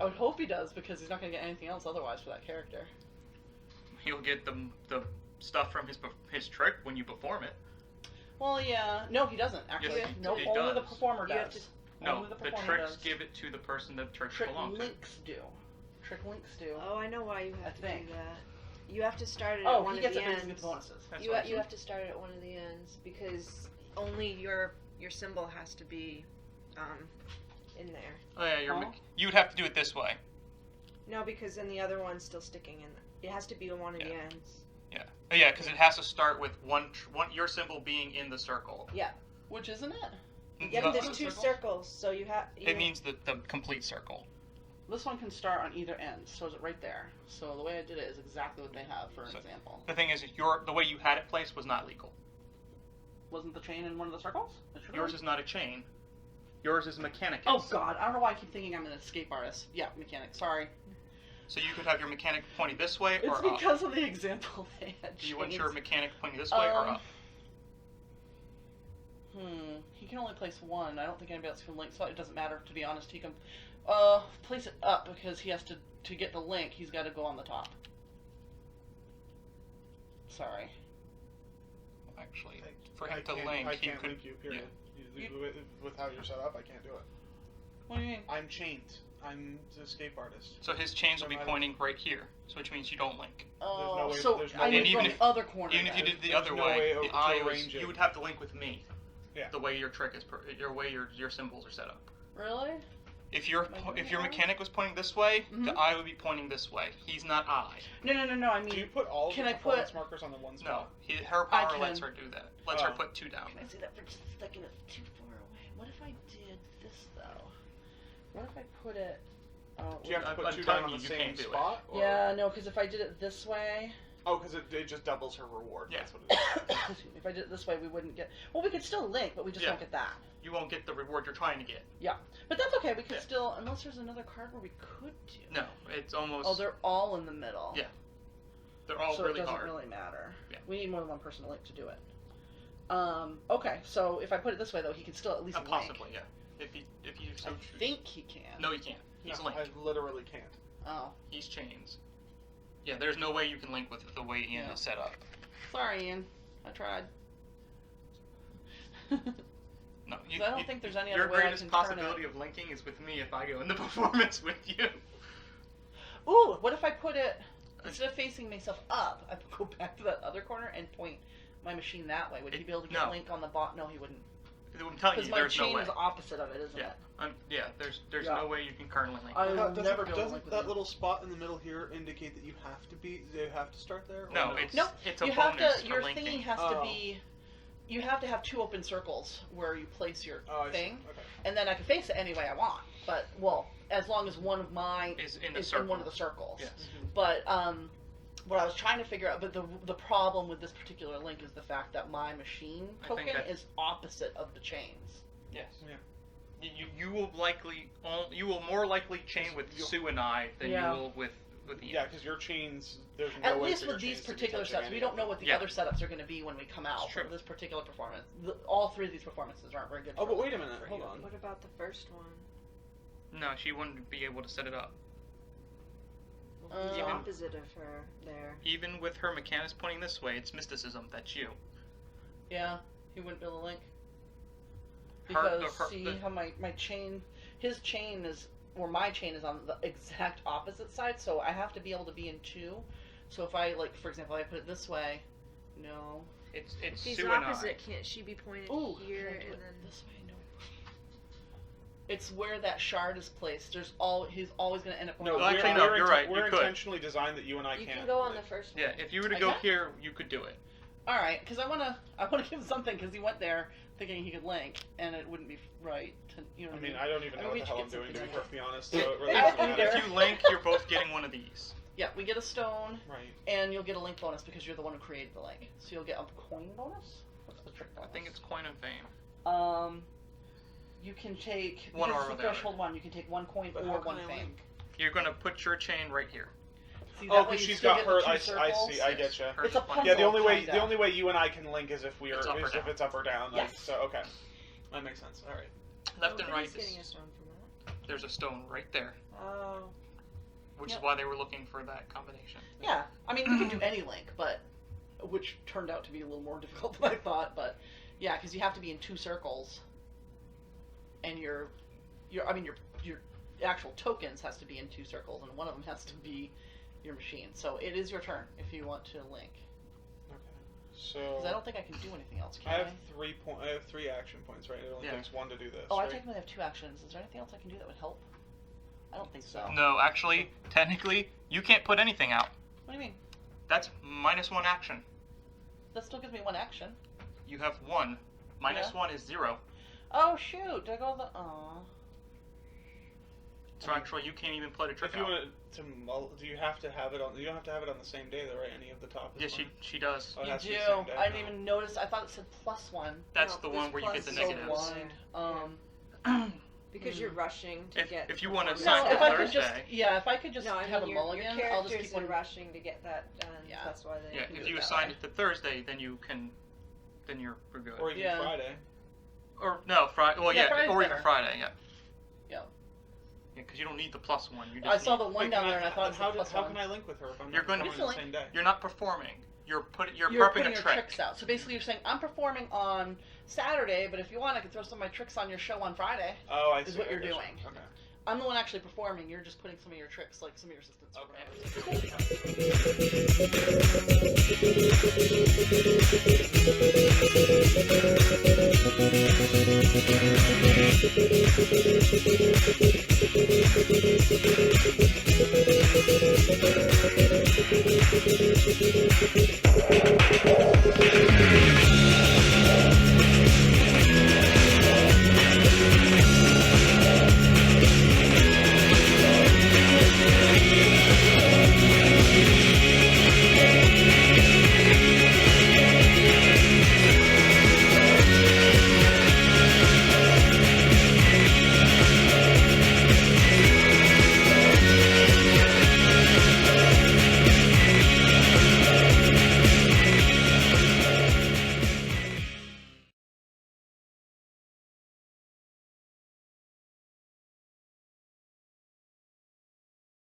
Speaker 1: I would hope he does, because he's not going to get anything else otherwise for that character.
Speaker 3: He'll get the stuff from his trick when you perform it.
Speaker 1: Well, yeah. No, he doesn't, actually.
Speaker 3: Yes,
Speaker 1: Nope,
Speaker 3: he
Speaker 1: only the
Speaker 3: does.
Speaker 1: performer
Speaker 4: You have
Speaker 1: does.
Speaker 3: No,
Speaker 1: Only
Speaker 3: the
Speaker 1: performer
Speaker 3: tricks
Speaker 1: does.
Speaker 3: give it to the person that tricks
Speaker 1: Trick
Speaker 3: belong to.
Speaker 1: links do. Trick links do.
Speaker 4: Oh, I know why you have
Speaker 1: I
Speaker 4: to
Speaker 1: think.
Speaker 4: do that. You have to start it
Speaker 1: Oh,
Speaker 4: at one
Speaker 1: he
Speaker 4: of
Speaker 1: gets
Speaker 4: the
Speaker 1: it, but he
Speaker 4: ends.
Speaker 1: doesn't get the bonuses.
Speaker 3: That's
Speaker 4: You
Speaker 3: what
Speaker 4: you
Speaker 3: I'm
Speaker 4: have to start it at one of the ends because only your symbol has to be in there.
Speaker 3: Oh yeah,
Speaker 1: Oh.
Speaker 3: you'd have to do it this way.
Speaker 4: No, because then the other one's still sticking in. It has to be on one of the
Speaker 3: Yeah.
Speaker 4: ends.
Speaker 3: Yeah. Oh, yeah, because it has to start with one your symbol being in the circle.
Speaker 4: Yeah.
Speaker 1: Which isn't it?
Speaker 4: Yeah,
Speaker 3: No,
Speaker 4: but there's two circles, so you have.
Speaker 3: It means the complete circle.
Speaker 1: This one can start on either end, so is it right there. So the way I did it is exactly what they have for an example.
Speaker 3: The thing is, the way you had it placed was not legal.
Speaker 1: Wasn't the chain in one of the circles?
Speaker 3: Yours is not a chain. Yours is mechanicus.
Speaker 1: Oh god, I don't know why I keep thinking I'm an escape artist. Yeah, mechanic, sorry.
Speaker 3: So you could have your mechanic pointing this way or
Speaker 1: It's
Speaker 3: up.
Speaker 1: because of the example they had.
Speaker 3: Do you want your
Speaker 1: chains.
Speaker 3: mechanic pointing this way or up?
Speaker 1: He can only place one. I don't think anybody else can link, so it doesn't matter, to be honest. He can place it up because he has to get the link, he's got to go on the top. Sorry.
Speaker 3: Actually, for him to link,
Speaker 2: I
Speaker 3: he
Speaker 2: can't
Speaker 3: could.
Speaker 2: link you, period.
Speaker 1: You-
Speaker 2: With how you're set up, I can't do it.
Speaker 1: What do you mean?
Speaker 2: I'm chained. I'm the escape artist.
Speaker 3: So his chains will be
Speaker 2: No matter-
Speaker 3: pointing right here, so which means you don't link.
Speaker 1: Oh,
Speaker 2: no way-
Speaker 1: so
Speaker 2: there's no
Speaker 1: I
Speaker 2: way-
Speaker 1: need to go on
Speaker 3: even
Speaker 1: the other corner.
Speaker 3: Even if you
Speaker 1: then.
Speaker 3: did the
Speaker 2: There's
Speaker 3: other
Speaker 2: no
Speaker 3: way,
Speaker 2: way
Speaker 3: the
Speaker 2: to
Speaker 3: eye
Speaker 2: arrange it.
Speaker 3: you would have to link with me.
Speaker 2: Yeah.
Speaker 3: The way your trick is, your way your symbols are set up.
Speaker 1: Really?
Speaker 3: If your
Speaker 1: Am I doing
Speaker 3: if your
Speaker 1: it wrong?
Speaker 3: mechanic was pointing this way,
Speaker 1: Mhm.
Speaker 3: the eye would be pointing this way. He's not I.
Speaker 1: No. I mean,
Speaker 2: Do you put all of
Speaker 1: can
Speaker 2: the
Speaker 1: I
Speaker 2: performance
Speaker 1: put-
Speaker 2: markers on the one
Speaker 3: No,
Speaker 2: spot?
Speaker 3: her power
Speaker 1: can.
Speaker 3: lets her do that. Lets her
Speaker 2: Oh.
Speaker 3: put 2 down.
Speaker 1: Can I see that for just a second? It's too far away. What if I did this though? What if I put it?
Speaker 2: Do you have to
Speaker 3: I'm
Speaker 2: put 2
Speaker 3: telling
Speaker 2: down on
Speaker 3: you,
Speaker 2: the
Speaker 3: you
Speaker 2: same
Speaker 3: can't do it.
Speaker 2: spot? Or?
Speaker 1: Yeah, no, because if I did it this way,
Speaker 2: Oh, because it just doubles her reward.
Speaker 3: Yeah.
Speaker 2: That's what it is.
Speaker 1: if I did it this way, we wouldn't get. Well, we could still link, but we just
Speaker 3: Yeah.
Speaker 1: won't get that.
Speaker 3: You won't get the reward you're trying to get.
Speaker 1: But that's okay. We could
Speaker 3: Yeah.
Speaker 1: still, unless there's another card where we could do.
Speaker 3: No, it's almost.
Speaker 1: Oh, they're all in the middle.
Speaker 3: Yeah. They're all
Speaker 1: so
Speaker 3: really
Speaker 1: it doesn't
Speaker 3: hard.
Speaker 1: really matter.
Speaker 3: Yeah.
Speaker 1: We need more than one person to link to do it. Okay, so if I put it this way though, he can still at least link.
Speaker 3: Possibly, yeah. If you so
Speaker 1: I
Speaker 3: choose.
Speaker 1: think he can.
Speaker 3: No, he can't. He's
Speaker 2: No,
Speaker 3: linked.
Speaker 2: I literally can't.
Speaker 1: Oh,
Speaker 3: He's chains. Yeah, there's no way you can link with the way Ian
Speaker 1: Yeah.
Speaker 3: is set up.
Speaker 1: sorry, Ian. I tried.
Speaker 3: No,
Speaker 1: I don't think there's any
Speaker 3: your
Speaker 1: other way I
Speaker 3: greatest
Speaker 1: can turn
Speaker 3: possibility of linking is with me if I go in the performance with you.
Speaker 1: Ooh, what if I put it instead of facing myself up? I go back to that other corner and point my machine that way. Would he be able to get
Speaker 3: No.
Speaker 1: link on the bot? No, he wouldn't.
Speaker 3: I'm telling
Speaker 1: Because
Speaker 3: you,
Speaker 1: my
Speaker 3: there's no
Speaker 1: chain
Speaker 3: way.
Speaker 1: is opposite of it, isn't
Speaker 3: Yeah,
Speaker 1: it?
Speaker 3: there's
Speaker 1: Yeah.
Speaker 3: no way you can currently link.
Speaker 1: I will
Speaker 2: Doesn't-
Speaker 1: never be able to link
Speaker 2: Doesn't
Speaker 1: with
Speaker 2: that
Speaker 1: you.
Speaker 2: little spot in the middle here indicate that you have to start there? Or
Speaker 3: No, it's
Speaker 1: No,
Speaker 3: it's a
Speaker 1: you have
Speaker 3: bonus
Speaker 1: to.
Speaker 3: for
Speaker 1: Your
Speaker 3: linking.
Speaker 1: thingy has to
Speaker 2: Oh.
Speaker 1: be. You have to have 2 open circles where you place your
Speaker 2: Oh, I see.
Speaker 1: thing,
Speaker 2: Okay.
Speaker 1: and then I can face it any way I want. But as long as one of mine
Speaker 3: Is in the
Speaker 1: is
Speaker 3: circle.
Speaker 1: in one of the circles.
Speaker 3: Yes.
Speaker 1: But what I was trying to figure out, but the problem with this particular link is the fact that my machine
Speaker 3: I think
Speaker 1: token
Speaker 3: that-
Speaker 1: is opposite of the chains.
Speaker 3: Yes.
Speaker 2: Yeah.
Speaker 3: You will more likely chain with
Speaker 2: You'll-
Speaker 3: Sue and I than
Speaker 1: Yeah.
Speaker 3: you will with Ian.
Speaker 2: Yeah, because your chains, there's no
Speaker 1: At
Speaker 2: way
Speaker 1: least
Speaker 2: for your
Speaker 1: with these
Speaker 2: chains to be
Speaker 1: particular
Speaker 2: touching
Speaker 1: sets, we
Speaker 2: any
Speaker 1: don't
Speaker 2: of
Speaker 1: know
Speaker 2: them.
Speaker 1: what the
Speaker 3: Yeah.
Speaker 1: other setups are going to be when we come out.
Speaker 3: It's true.
Speaker 1: For this particular performance, all 3 of these performances aren't very good.
Speaker 2: Oh,
Speaker 1: for
Speaker 2: but wait a
Speaker 1: for
Speaker 2: minute.
Speaker 1: you.
Speaker 2: Hold on.
Speaker 4: What about the first one?
Speaker 3: No, she wouldn't be able to set it up.
Speaker 4: Well, he's
Speaker 1: Even-
Speaker 4: opposite of her there.
Speaker 3: Even with her mechanics pointing this way, it's mysticism. That's you.
Speaker 1: Yeah, he wouldn't be able to link.
Speaker 3: Her-
Speaker 1: Because see how my chain, his chain is, or my chain is on the exact opposite side, so I have to be able to be in 2. So if I, like, for example, I put it this way, no.
Speaker 3: It's
Speaker 4: If he's
Speaker 3: Sue and I.
Speaker 4: opposite, can't she be pointed
Speaker 1: Ooh,
Speaker 4: here
Speaker 1: can I do
Speaker 4: and
Speaker 1: it
Speaker 4: then?
Speaker 1: this way? No. It's where that shard is placed. He's always going to end up.
Speaker 2: No,
Speaker 3: Well,
Speaker 2: we're,
Speaker 3: actually, no,
Speaker 2: we're,
Speaker 3: you're right, you
Speaker 2: we're
Speaker 3: could.
Speaker 2: intentionally designed that you and I
Speaker 4: You
Speaker 2: can't.
Speaker 4: can go on the
Speaker 2: link.
Speaker 4: first one.
Speaker 3: Yeah, if you were to
Speaker 1: I
Speaker 3: go
Speaker 1: can?
Speaker 3: here, you could do it.
Speaker 1: All right, because I want to give him something because he went there thinking he could link, and it wouldn't be right to, you know.
Speaker 2: I
Speaker 1: what
Speaker 2: mean, I don't even
Speaker 1: I
Speaker 2: know
Speaker 1: mean,
Speaker 2: what the
Speaker 1: we
Speaker 2: hell I'm
Speaker 1: should get
Speaker 2: doing, to be
Speaker 1: something
Speaker 2: perfectly honest.
Speaker 3: If,
Speaker 2: So it really
Speaker 1: I
Speaker 2: doesn't
Speaker 1: don't
Speaker 2: matter.
Speaker 1: either.
Speaker 3: if you link, you're both getting one of these.
Speaker 1: Yeah, we get a stone,
Speaker 2: Right.
Speaker 1: and you'll get a link bonus because you're the one who created the link. So you'll get a coin bonus. What's the trick
Speaker 3: I
Speaker 1: bonus?
Speaker 3: think it's Coin of Fame.
Speaker 1: You can take
Speaker 3: One
Speaker 1: because
Speaker 3: or
Speaker 1: it's the
Speaker 3: the other.
Speaker 1: threshold 1. You can take 1 coin
Speaker 2: But
Speaker 1: or
Speaker 2: how
Speaker 1: 1
Speaker 2: can I
Speaker 1: fame.
Speaker 2: link?
Speaker 3: You're gonna put your chain right here.
Speaker 1: See,
Speaker 2: Oh,
Speaker 1: that way
Speaker 2: because
Speaker 1: you
Speaker 2: she's
Speaker 1: still
Speaker 2: got
Speaker 1: get
Speaker 2: her.
Speaker 1: the 2
Speaker 2: I
Speaker 1: circles.
Speaker 2: see. I get you.
Speaker 3: Hers
Speaker 1: It's a
Speaker 3: is one.
Speaker 1: puzzle.
Speaker 2: Yeah, the only way
Speaker 1: kinda.
Speaker 2: you and I can link is if we are
Speaker 3: It's up or
Speaker 2: is
Speaker 3: down.
Speaker 2: if it's up or down. Like,
Speaker 1: Yes.
Speaker 2: So okay, that makes sense. All right.
Speaker 3: Left and right
Speaker 4: Nobody's getting a
Speaker 3: is
Speaker 4: stone from that.
Speaker 3: there's a stone right there,
Speaker 4: Oh.
Speaker 3: which
Speaker 1: Yep.
Speaker 3: is why they were looking for that combination.
Speaker 1: Yeah, I mean, we can do any link, but which turned out to be a little more difficult than I thought. But yeah, because you have to be in 2 circles, and your actual tokens has to be in 2 circles, and one of them has to be your machine. So it is your turn if you want to link.
Speaker 2: Okay. So
Speaker 1: Because I don't think I can do anything else. Can
Speaker 2: I
Speaker 1: I?
Speaker 2: have 3 action points, right? It only
Speaker 3: Yeah.
Speaker 2: takes 1 to do this.
Speaker 1: Oh, I
Speaker 2: right?
Speaker 1: technically have 2 actions. Is there anything else I can do that would help? I don't think so.
Speaker 3: No, actually, technically, you can't put anything out.
Speaker 1: What do you mean?
Speaker 3: That's -1 action.
Speaker 1: That still gives me 1 action.
Speaker 3: You have 1. -1 is 0.
Speaker 1: Oh shoot! Did I go to the? Aw.
Speaker 3: So actually, you can't even play the trick
Speaker 2: If you
Speaker 3: out.
Speaker 2: want to do you have to have it on? You don't have to have it on the same day, though, right? Any of the top.
Speaker 3: Yes, she does.
Speaker 2: Oh, it
Speaker 1: You
Speaker 2: has to be
Speaker 1: do.
Speaker 2: the same day?
Speaker 1: I didn't even notice. I thought it said +1.
Speaker 3: That's
Speaker 4: No,
Speaker 3: the
Speaker 4: there's
Speaker 3: one where you get the
Speaker 4: plus,
Speaker 3: negatives.
Speaker 1: So blind.
Speaker 4: Because you're rushing to get.
Speaker 3: if you wanna
Speaker 4: performance.
Speaker 3: sign
Speaker 1: No,
Speaker 3: for
Speaker 1: if I could just,
Speaker 3: Thursday.
Speaker 1: if I could just
Speaker 4: No, I mean
Speaker 1: have a
Speaker 4: your
Speaker 1: mulligan, I'll just
Speaker 4: characters
Speaker 1: keep
Speaker 4: are
Speaker 1: one.
Speaker 4: rushing to get that done.
Speaker 1: Yeah.
Speaker 4: That's why they.
Speaker 3: Yeah,
Speaker 1: can
Speaker 3: if
Speaker 1: do
Speaker 3: you
Speaker 1: it that
Speaker 3: assign
Speaker 1: way.
Speaker 3: it to Thursday, then you can, then you're good.
Speaker 2: Or even
Speaker 1: Yeah.
Speaker 2: Friday.
Speaker 3: Or no, Friday. Well,
Speaker 1: Yeah,
Speaker 3: yeah,
Speaker 1: Friday's
Speaker 3: or even
Speaker 1: better.
Speaker 3: Friday. Yeah.
Speaker 1: Yeah.
Speaker 3: Yeah, because you don't need the +1. You just
Speaker 1: I saw
Speaker 3: need-
Speaker 1: the one
Speaker 2: Wait,
Speaker 1: down
Speaker 2: can
Speaker 1: there, and I thought
Speaker 2: how,
Speaker 1: it's
Speaker 2: how
Speaker 1: +1.
Speaker 2: can I link with her if I'm
Speaker 3: You're
Speaker 2: not
Speaker 3: going to-
Speaker 2: performing the same day?
Speaker 3: You're not performing. You're
Speaker 1: You're
Speaker 3: prepping
Speaker 1: putting
Speaker 3: a
Speaker 1: your
Speaker 3: trick.
Speaker 1: tricks out. So basically, you're saying I'm performing on Saturday, but if you want, I can throw some of my tricks on your show on Friday.
Speaker 2: Oh, I
Speaker 1: Is
Speaker 2: see.
Speaker 1: what
Speaker 2: I
Speaker 1: you're
Speaker 2: gotcha.
Speaker 1: doing.
Speaker 2: Okay.
Speaker 1: I'm the one actually performing. You're just putting some of your tricks, like some of your assistants. or whatever.